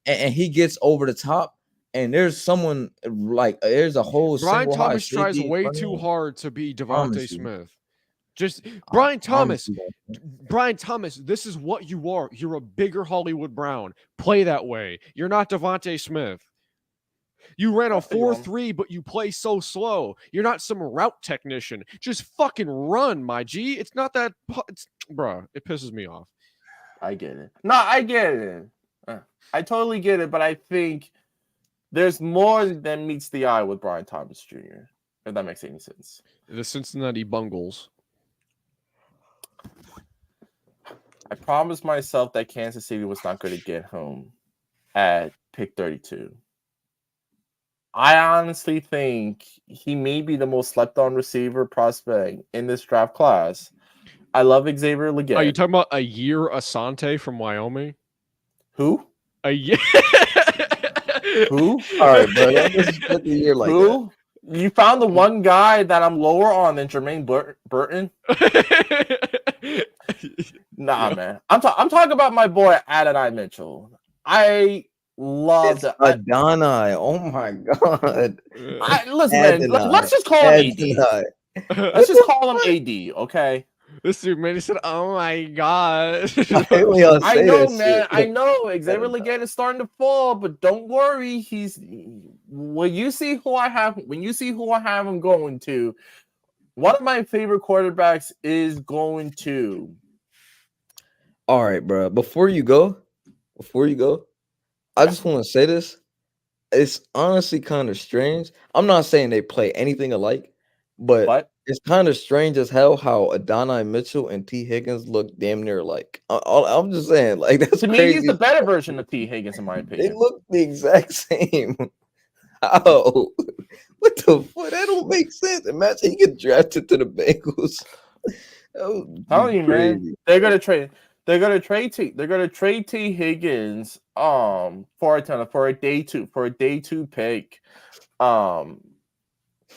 Speaker 4: and he gets over the top, and there's someone like there's a whole
Speaker 1: Brian Thomas tries way too hard to be Devontae Smith. Just Brian Thomas, this is what you are. You're a bigger Hollywood Brown. Play that way. You're not Devontae Smith. You ran a 4.3, but you play so slow. You're not some route technician. Just fucking run, my G. It's not that, bruh. It pisses me off.
Speaker 2: I get it. No, I get it. I totally get it, but I think there's more than meets the eye with Brian Thomas Jr., if that makes any sense.
Speaker 1: The Cincinnati Bungles.
Speaker 2: I promised myself that Kansas City was not going to get home at pick 32. I honestly think he may be the most slept-on receiver prospect in this draft class. I love Xavier Leggett.
Speaker 1: Are you talking about Yair Asante from Wyoming?
Speaker 2: Who?
Speaker 1: Who?
Speaker 5: All right, bro. Let's put the year like
Speaker 2: who? That. You found the one guy that I'm lower on than Jermaine Burton? Nah, man. I'm talking about my boy Adonai Mitchell. love the
Speaker 5: Adonai. Oh my god.
Speaker 2: Listen, man. Let's just call him AD. Let's just call him AD. Okay.
Speaker 1: This dude, man, he said, "Oh my god."
Speaker 2: I know, man. I know. Xavier Legate is starting to fall, but don't worry. When you see who I have him going to, one of my favorite quarterbacks is going to.
Speaker 5: All right, bro. Before you go, I just want to say this. It's honestly kind of strange. I'm not saying they play anything alike, but it's kind of strange as hell how Adonai Mitchell and T. Higgins look damn near alike. I'm just saying, like, that's
Speaker 2: to
Speaker 5: crazy.
Speaker 2: me, he's the better version of T. Higgins, in my opinion.
Speaker 5: They look the exact same. How? What the fuck? That don't make sense. Imagine he get drafted to the Bengals.
Speaker 2: Telling you, man, they're gonna trade. They're gonna trade T. Higgins for a day two pick.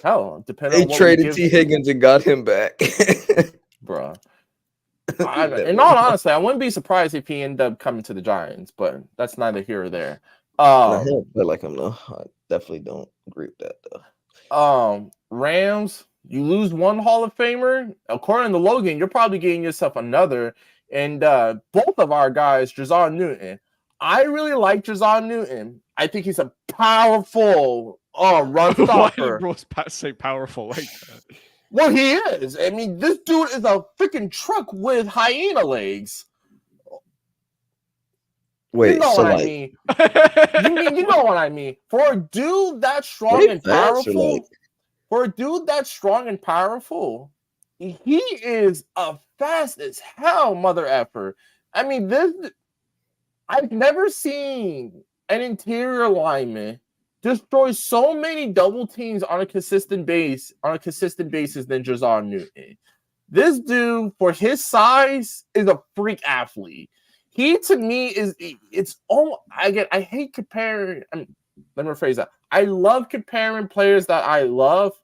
Speaker 2: Hell, depending
Speaker 5: they
Speaker 2: on what
Speaker 5: traded T. Higgins and got him back.
Speaker 2: Bruh. In all honesty, I wouldn't be surprised if he ended up coming to the Giants, but that's neither here or there.
Speaker 5: I don't feel like him though. I definitely don't agree with that though.
Speaker 2: Rams, you lose one Hall of Famer. According to Logan, you're probably getting yourself another. And both of our guys, Jazar Newton. I really like Jazar Newton. I think he's a powerful run stopper.
Speaker 1: Why did say powerful like that?
Speaker 2: Well, he is. I mean, this dude is a freaking truck with hyena legs.
Speaker 5: Wait,
Speaker 2: you know
Speaker 5: so
Speaker 2: what
Speaker 5: like,
Speaker 2: I mean? you know what I mean? For a dude that strong and powerful, he is a fast as hell mother effer. I mean, I've never seen an interior lineman destroy so many double teams on a consistent basis than Jazar Newton. This dude, for his size, is a freak athlete. He, to me, I hate comparing. Let me rephrase that. I love comparing players that I love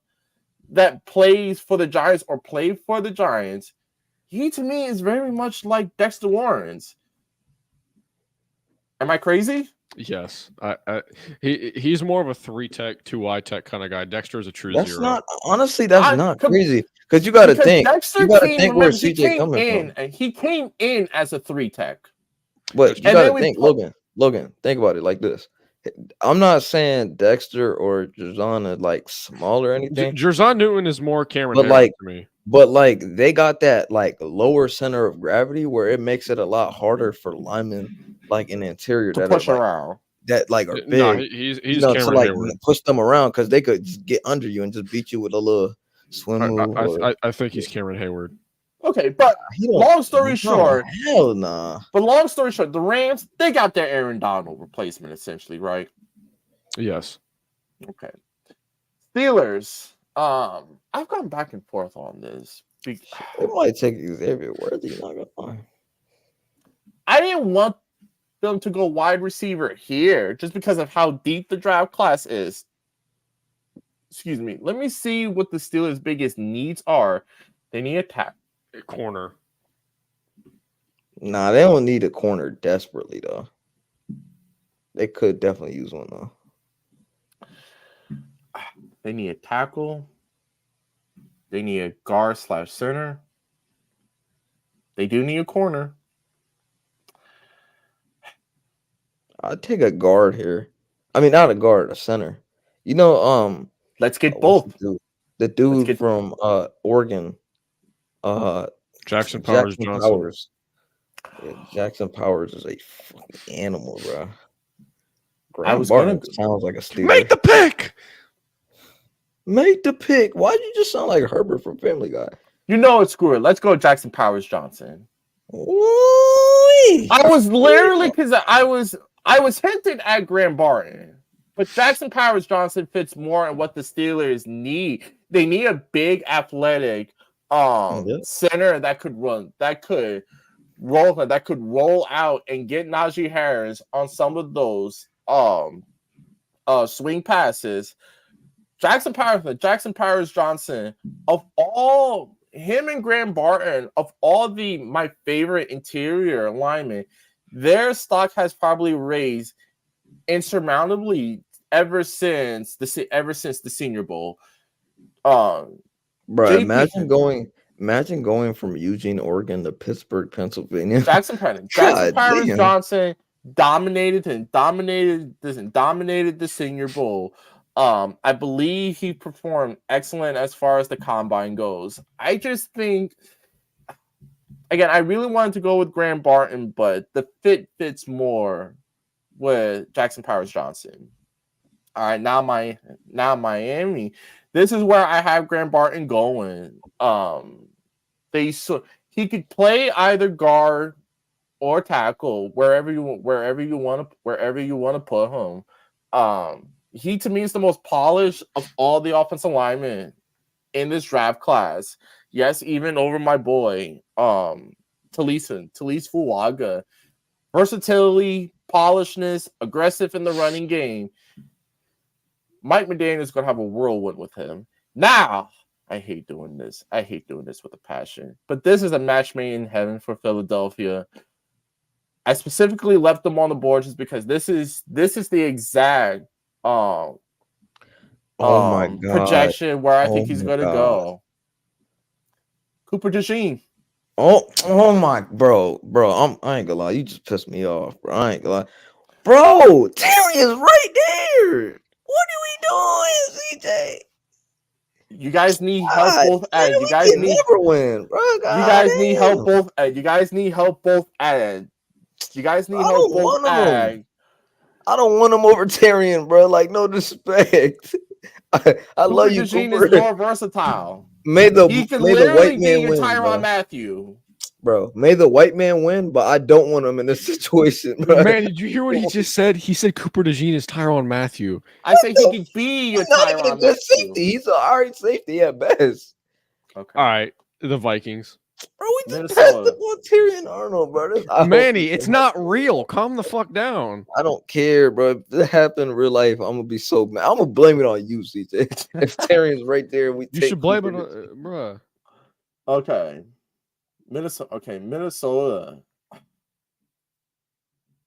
Speaker 2: that plays for the Giants or played for the Giants. He, to me, is very much like Dexter Lawrence. Am I crazy?
Speaker 1: Yes. He's more of a 3-tech, 2-eye tech kind of guy. Dexter is a true
Speaker 5: that's
Speaker 1: zero.
Speaker 5: not honestly. That's not crazy because you got to think.
Speaker 2: Dexter
Speaker 5: you got to think where CJ coming from.
Speaker 2: And he came in as a 3-tech.
Speaker 5: But you got to think, Logan. Think about it like this. I'm not saying Dexter or Jerzon are like small or anything.
Speaker 1: Jerzon Newton is more Cameron,
Speaker 5: but
Speaker 1: like to me.
Speaker 5: But like they got that like lower center of gravity where it makes it a lot harder for linemen like in the interior
Speaker 2: to push around.
Speaker 5: That like are big.
Speaker 1: No, he's
Speaker 5: to like push them around because they could just get under you and just beat you with a little swim move.
Speaker 1: I think he's Cameron Hayward.
Speaker 2: Okay, but long story short,
Speaker 5: hell nah.
Speaker 2: But long story short, the Rams, they got their Aaron Donald replacement essentially, right?
Speaker 1: Yes.
Speaker 2: Okay. Steelers. I've gone back and forth on this.
Speaker 5: It might take Xavier Worthy. Not gonna lie.
Speaker 2: I didn't want them to go wide receiver here just because of how deep the draft class is. Excuse me. Let me see what the Steelers' biggest needs are. They need a
Speaker 1: corner.
Speaker 5: Nah, they don't need a corner desperately though. They could definitely use one though.
Speaker 2: They need a tackle. They need a guard / center. They do need a corner.
Speaker 5: I'd take a guard here. I mean, not a guard, a center. You know,
Speaker 2: let's get both.
Speaker 5: The dude from Oregon.
Speaker 1: Jackson Powers Johnson.
Speaker 5: Yeah, Jackson Powers is a fucking animal, bro.
Speaker 2: Sounds like a Steeler.
Speaker 1: Make the pick.
Speaker 5: Make the pick. Why'd you just sound like Herbert from Family Guy?
Speaker 2: You know it's screw it. Let's go Jackson Powers Johnson.
Speaker 5: Ooh-wee.
Speaker 2: I was literally because I was hinted at Graham Barton, but Jackson Powers Johnson fits more in what the Steelers need. They need a big athletic center that could run, that could roll out and get Najee Harris on some of those swing passes. Jackson Powers Johnson, of all him and Graham Barton, of all my favorite interior linemen, their stock has probably raised insurmountably ever since the Senior Bowl.
Speaker 5: Bro, imagine going from Eugene, Oregon to Pittsburgh, Pennsylvania.
Speaker 2: Jackson Powers Johnson dominated the Senior Bowl. I believe he performed excellent as far as the combine goes. I just think, again, I really wanted to go with Graham Barton, but the fit fits more with Jackson Powers Johnson. All right, now Miami. This is where I have Graham Barton going. He could play either guard or tackle wherever you want to put him. He to me is the most polished of all the offensive linemen in this draft class. Yes, even over my boy, Talise Fuaga. Versatility, polishedness, aggressive in the running game. Mike McDaniel is going to have a whirlwind with him. Now, I hate doing this. I hate doing this with a passion. But this is a match made in heaven for Philadelphia. I specifically left them on the board just because this is the exact
Speaker 5: my God.
Speaker 2: projection where I think he's going to go. Cooper DeJean.
Speaker 5: Oh my bro. I ain't gonna lie. You just pissed me off, bro. I ain't gonna lie. Bro, Terry is right there. What are we doing, CJ?
Speaker 2: You guys need help both ends. You guys need
Speaker 5: never win, bro.
Speaker 2: You guys need help both ends. You guys need help both ends. You guys need help both ends.
Speaker 5: I don't want him over Tyrion, bro. Like, no disrespect. I love you,
Speaker 2: Cooper. Is more versatile.
Speaker 5: May the white man win,
Speaker 2: Tyrann Mathieu.
Speaker 5: Bro, may the white man win, but I don't want him in this situation, bro.
Speaker 1: Man, did you hear what he just said? He said Cooper DeJean is Tyrann Mathieu.
Speaker 2: I say he can be your Tyrann Mathieu.
Speaker 5: Safety. He's an alright safety at best.
Speaker 1: Okay. All right, the Vikings.
Speaker 5: Bro, we just passed the Tyrion Arnold, bro.
Speaker 1: Manny, it's not real. Calm the fuck down.
Speaker 5: I don't care, bro. If that happened in real life, I'm gonna be so mad. I'm gonna blame it on you, CJ. If Tyrion's right there, you
Speaker 1: should blame it on, bro.
Speaker 2: Okay, Minnesota.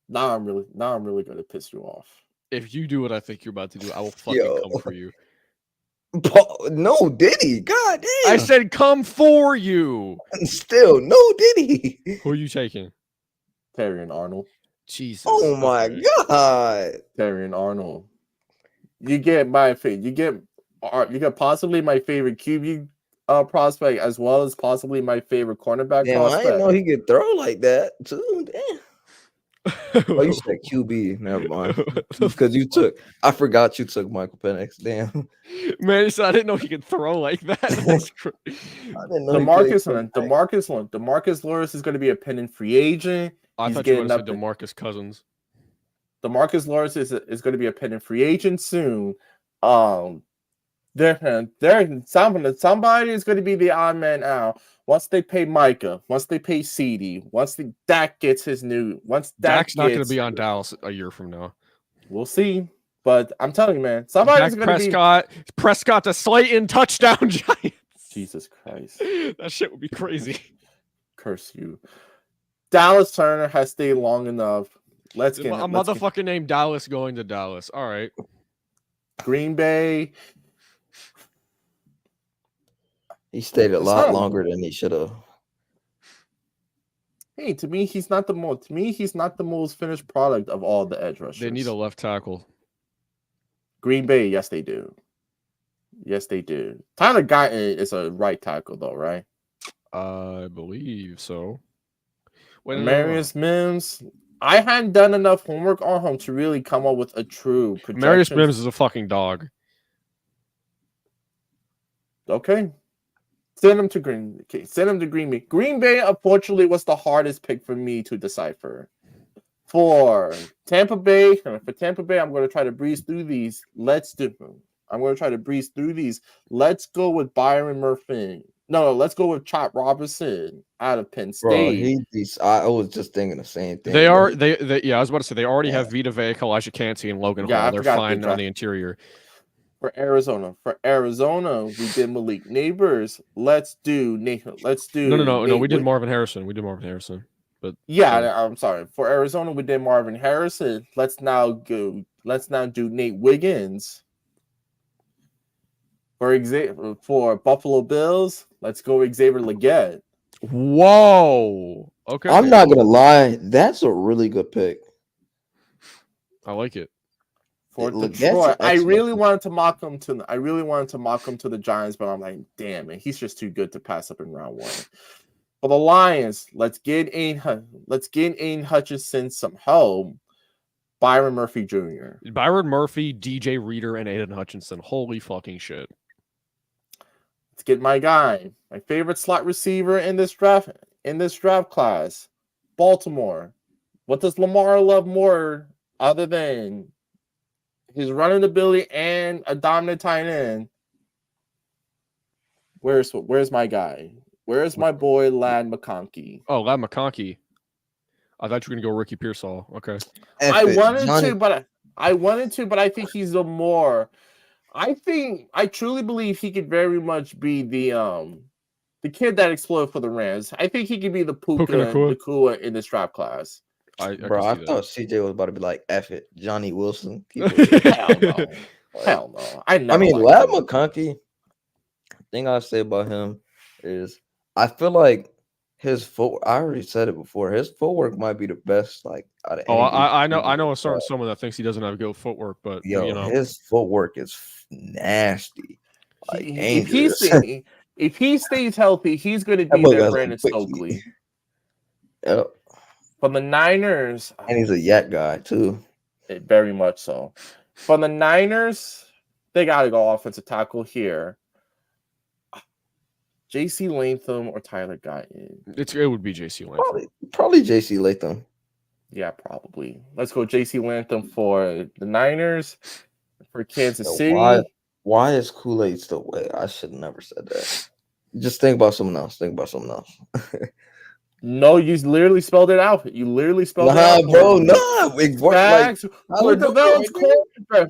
Speaker 2: Now I'm really gonna piss you off.
Speaker 1: If you do what I think you're about to do, I will fucking come for you.
Speaker 5: No, did he? God damn.
Speaker 1: I said come for you.
Speaker 5: Still, no, did he?
Speaker 1: Who are you taking?
Speaker 2: Terrion Arnold.
Speaker 1: Jesus.
Speaker 5: Oh my God.
Speaker 2: Terrion Arnold. You get possibly my favorite QB prospect as well as possibly my favorite cornerback prospect.
Speaker 5: I didn't know he could throw like that too. Damn. Oh, you said QB. Never mind. Because I forgot you took Michael Penix. Damn.
Speaker 1: Man, so I didn't know he could throw like that. That's crazy.
Speaker 2: I didn't know DeMarcus Lawrence is going to be a pending free agent.
Speaker 1: I thought you were going to say DeMarcus Cousins.
Speaker 2: DeMarcus Lawrence is going to be a pending free agent soon. Somebody is going to be the odd man out. Once they pay Micah, once they pay CeeDee, Dak gets his new.
Speaker 1: Dak's not going to be on Dallas a year from now.
Speaker 2: We'll see. But I'm telling you, man, somebody's going to be
Speaker 1: Prescott to Slayton touchdown Giants.
Speaker 2: Jesus Christ,
Speaker 1: that shit would be crazy.
Speaker 2: Curse you. Dallas Turner has stayed long enough. Let's get
Speaker 1: a motherfucker named Dallas going to Dallas. All right.
Speaker 2: Green Bay.
Speaker 5: He stayed a lot longer than he should have.
Speaker 2: Hey, to me, he's not the most finished product of all the edge rushers.
Speaker 1: They need a left tackle.
Speaker 2: Green Bay, yes, they do. Yes, they do. Tyler Guyton is a right tackle, though, right?
Speaker 1: I believe so.
Speaker 2: Marius Mims. I hadn't done enough homework on him to really come up with a true projection.
Speaker 1: Marius Mims is a fucking dog.
Speaker 2: Okay. Send him to Green Bay. Green Bay, unfortunately, was the hardest pick for me to decipher. For Tampa Bay, I'm going to try to breeze through these. Let's go with Byron Murphy. No, let's go with Chop Robinson out of Penn State.
Speaker 5: Bro, I was just thinking the same thing.
Speaker 1: They I was about to say they already have Vita Vea, Elijah Cansey, and Logan Hall. They're fine on the interior.
Speaker 2: For Arizona, we did Malik Neighbors. Let's do.
Speaker 1: No. We did Marvin Harrison. But
Speaker 2: I'm sorry. For Arizona, we did Marvin Harrison. Let's now go let's now do Nate Wiggins. For example, for Buffalo Bills, let's go Xavier Legette.
Speaker 1: Whoa. Okay.
Speaker 5: I'm not gonna lie, that's a really good pick.
Speaker 1: I like it.
Speaker 2: For Detroit, I really wanted to mock him to the Giants, but I'm like, damn it, he's just too good to pass up in round 1. For the Lions, let's get Aiden Hutchinson some help. Byron Murphy Jr.
Speaker 1: Byron Murphy, DJ Reader, and Aiden Hutchinson. Holy fucking shit.
Speaker 2: Let's get my guy, my favorite slot receiver in this draft class. Baltimore. What does Lamar love more other than his running ability and a dominant tight end? Where's my guy? Where's my boy Ladd McConkey?
Speaker 1: Oh, Ladd McConkey. I thought you were gonna go Ricky Pearsall. Okay.
Speaker 2: I wanted to, but I think he's the more. I truly believe he could very much be the kid that exploded for the Rams. I think he could be the Puka Nacua in this draft class.
Speaker 5: I thought CJ was about to be like, F it, Johnny Wilson.
Speaker 2: Hell no. Hell no. I
Speaker 5: mean, Ladd McConkey, thing I say about him is I feel like his footwork, I already said it before, his footwork might be the best out of
Speaker 1: I know a certain someone that thinks he doesn't have good footwork, but
Speaker 5: his footwork is nasty.
Speaker 2: If he stays healthy, he's going to be their Brandon Stokely.
Speaker 5: Yep.
Speaker 2: From the Niners,
Speaker 5: and he's a yak guy too.
Speaker 2: Very much so. From the Niners, they got to go offensive tackle here. J.C. Latham or Tyler Guyton?
Speaker 1: It would be J.C. Latham.
Speaker 5: Probably J.C. Latham.
Speaker 2: Yeah, probably. Let's go J.C. Latham for the Niners. For Kansas City.
Speaker 5: Why is Kool-Aid still wet? I should have never said that. Just think about something else.
Speaker 2: No, you literally spelled it out. It out.
Speaker 5: Bro, Spags,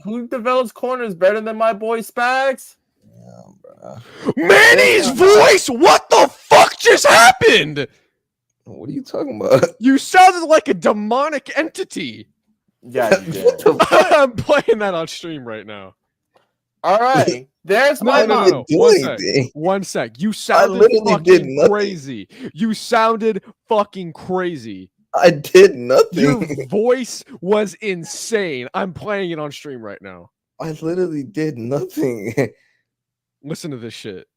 Speaker 2: who develops corners better than my boy Spags?
Speaker 5: Yeah, bro.
Speaker 1: Manny's voice! What the fuck just happened?
Speaker 5: What are you talking about?
Speaker 1: You sounded like a demonic entity.
Speaker 2: Yeah, you did.
Speaker 1: I'm playing that on stream right now.
Speaker 2: All right. There's my
Speaker 1: no. One sec. You sounded fucking crazy. You sounded fucking crazy.
Speaker 5: I did nothing.
Speaker 1: Your voice was insane. I'm playing it on stream right now.
Speaker 5: I literally did nothing.
Speaker 1: Listen to this shit.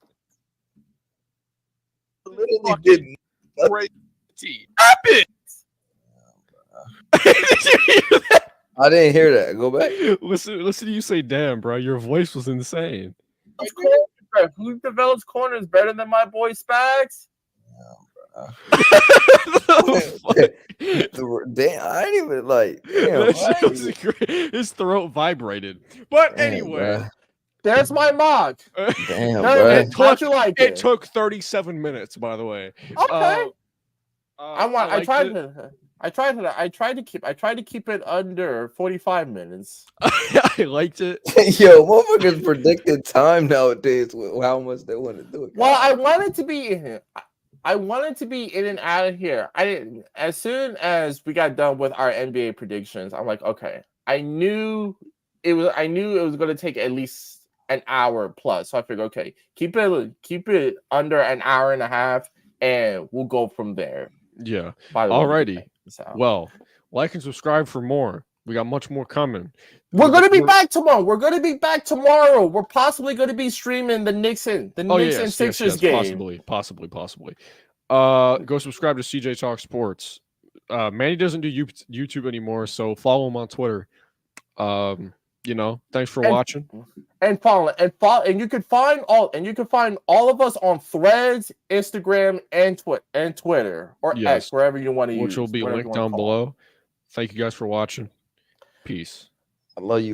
Speaker 5: I literally did
Speaker 1: crazy. Happened. Did you hear that?
Speaker 5: I didn't hear that. Go back.
Speaker 1: Listen to you say, damn, bro. Your voice was insane.
Speaker 2: Who develops corners better than my boy Spags?
Speaker 5: Damn, I ain't even
Speaker 1: his throat vibrated. But anyway.
Speaker 5: Bro.
Speaker 2: There's my mock.
Speaker 5: Damn, bro.
Speaker 1: It took 37 minutes, by the way.
Speaker 2: Okay. I tried to keep it under 45 minutes.
Speaker 1: I liked it.
Speaker 5: Yo, motherfuckers predicted time nowadays with how much they want to do it.
Speaker 2: Well, I wanted to be in and out of here. As soon as we got done with our NBA predictions, I'm like, okay. I knew it was going to take at least an hour plus. So I figured, okay, keep it under an hour and a half, and we'll go from there.
Speaker 1: Yeah. Alrighty. Well, like and subscribe for more. We got much more coming.
Speaker 2: We're going to be back tomorrow. We're possibly going to be streaming the Knicks and Sixers game.
Speaker 1: Possibly. Go subscribe to CJ Talk Sports. Manny doesn't do YouTube anymore, so follow him on Twitter. Thanks for watching.
Speaker 2: And follow, and you can find all of us on Threads, Instagram, and Twitter or X, wherever you want to use.
Speaker 1: Which will be linked down below. Thank you guys for watching. Peace.
Speaker 5: I love you.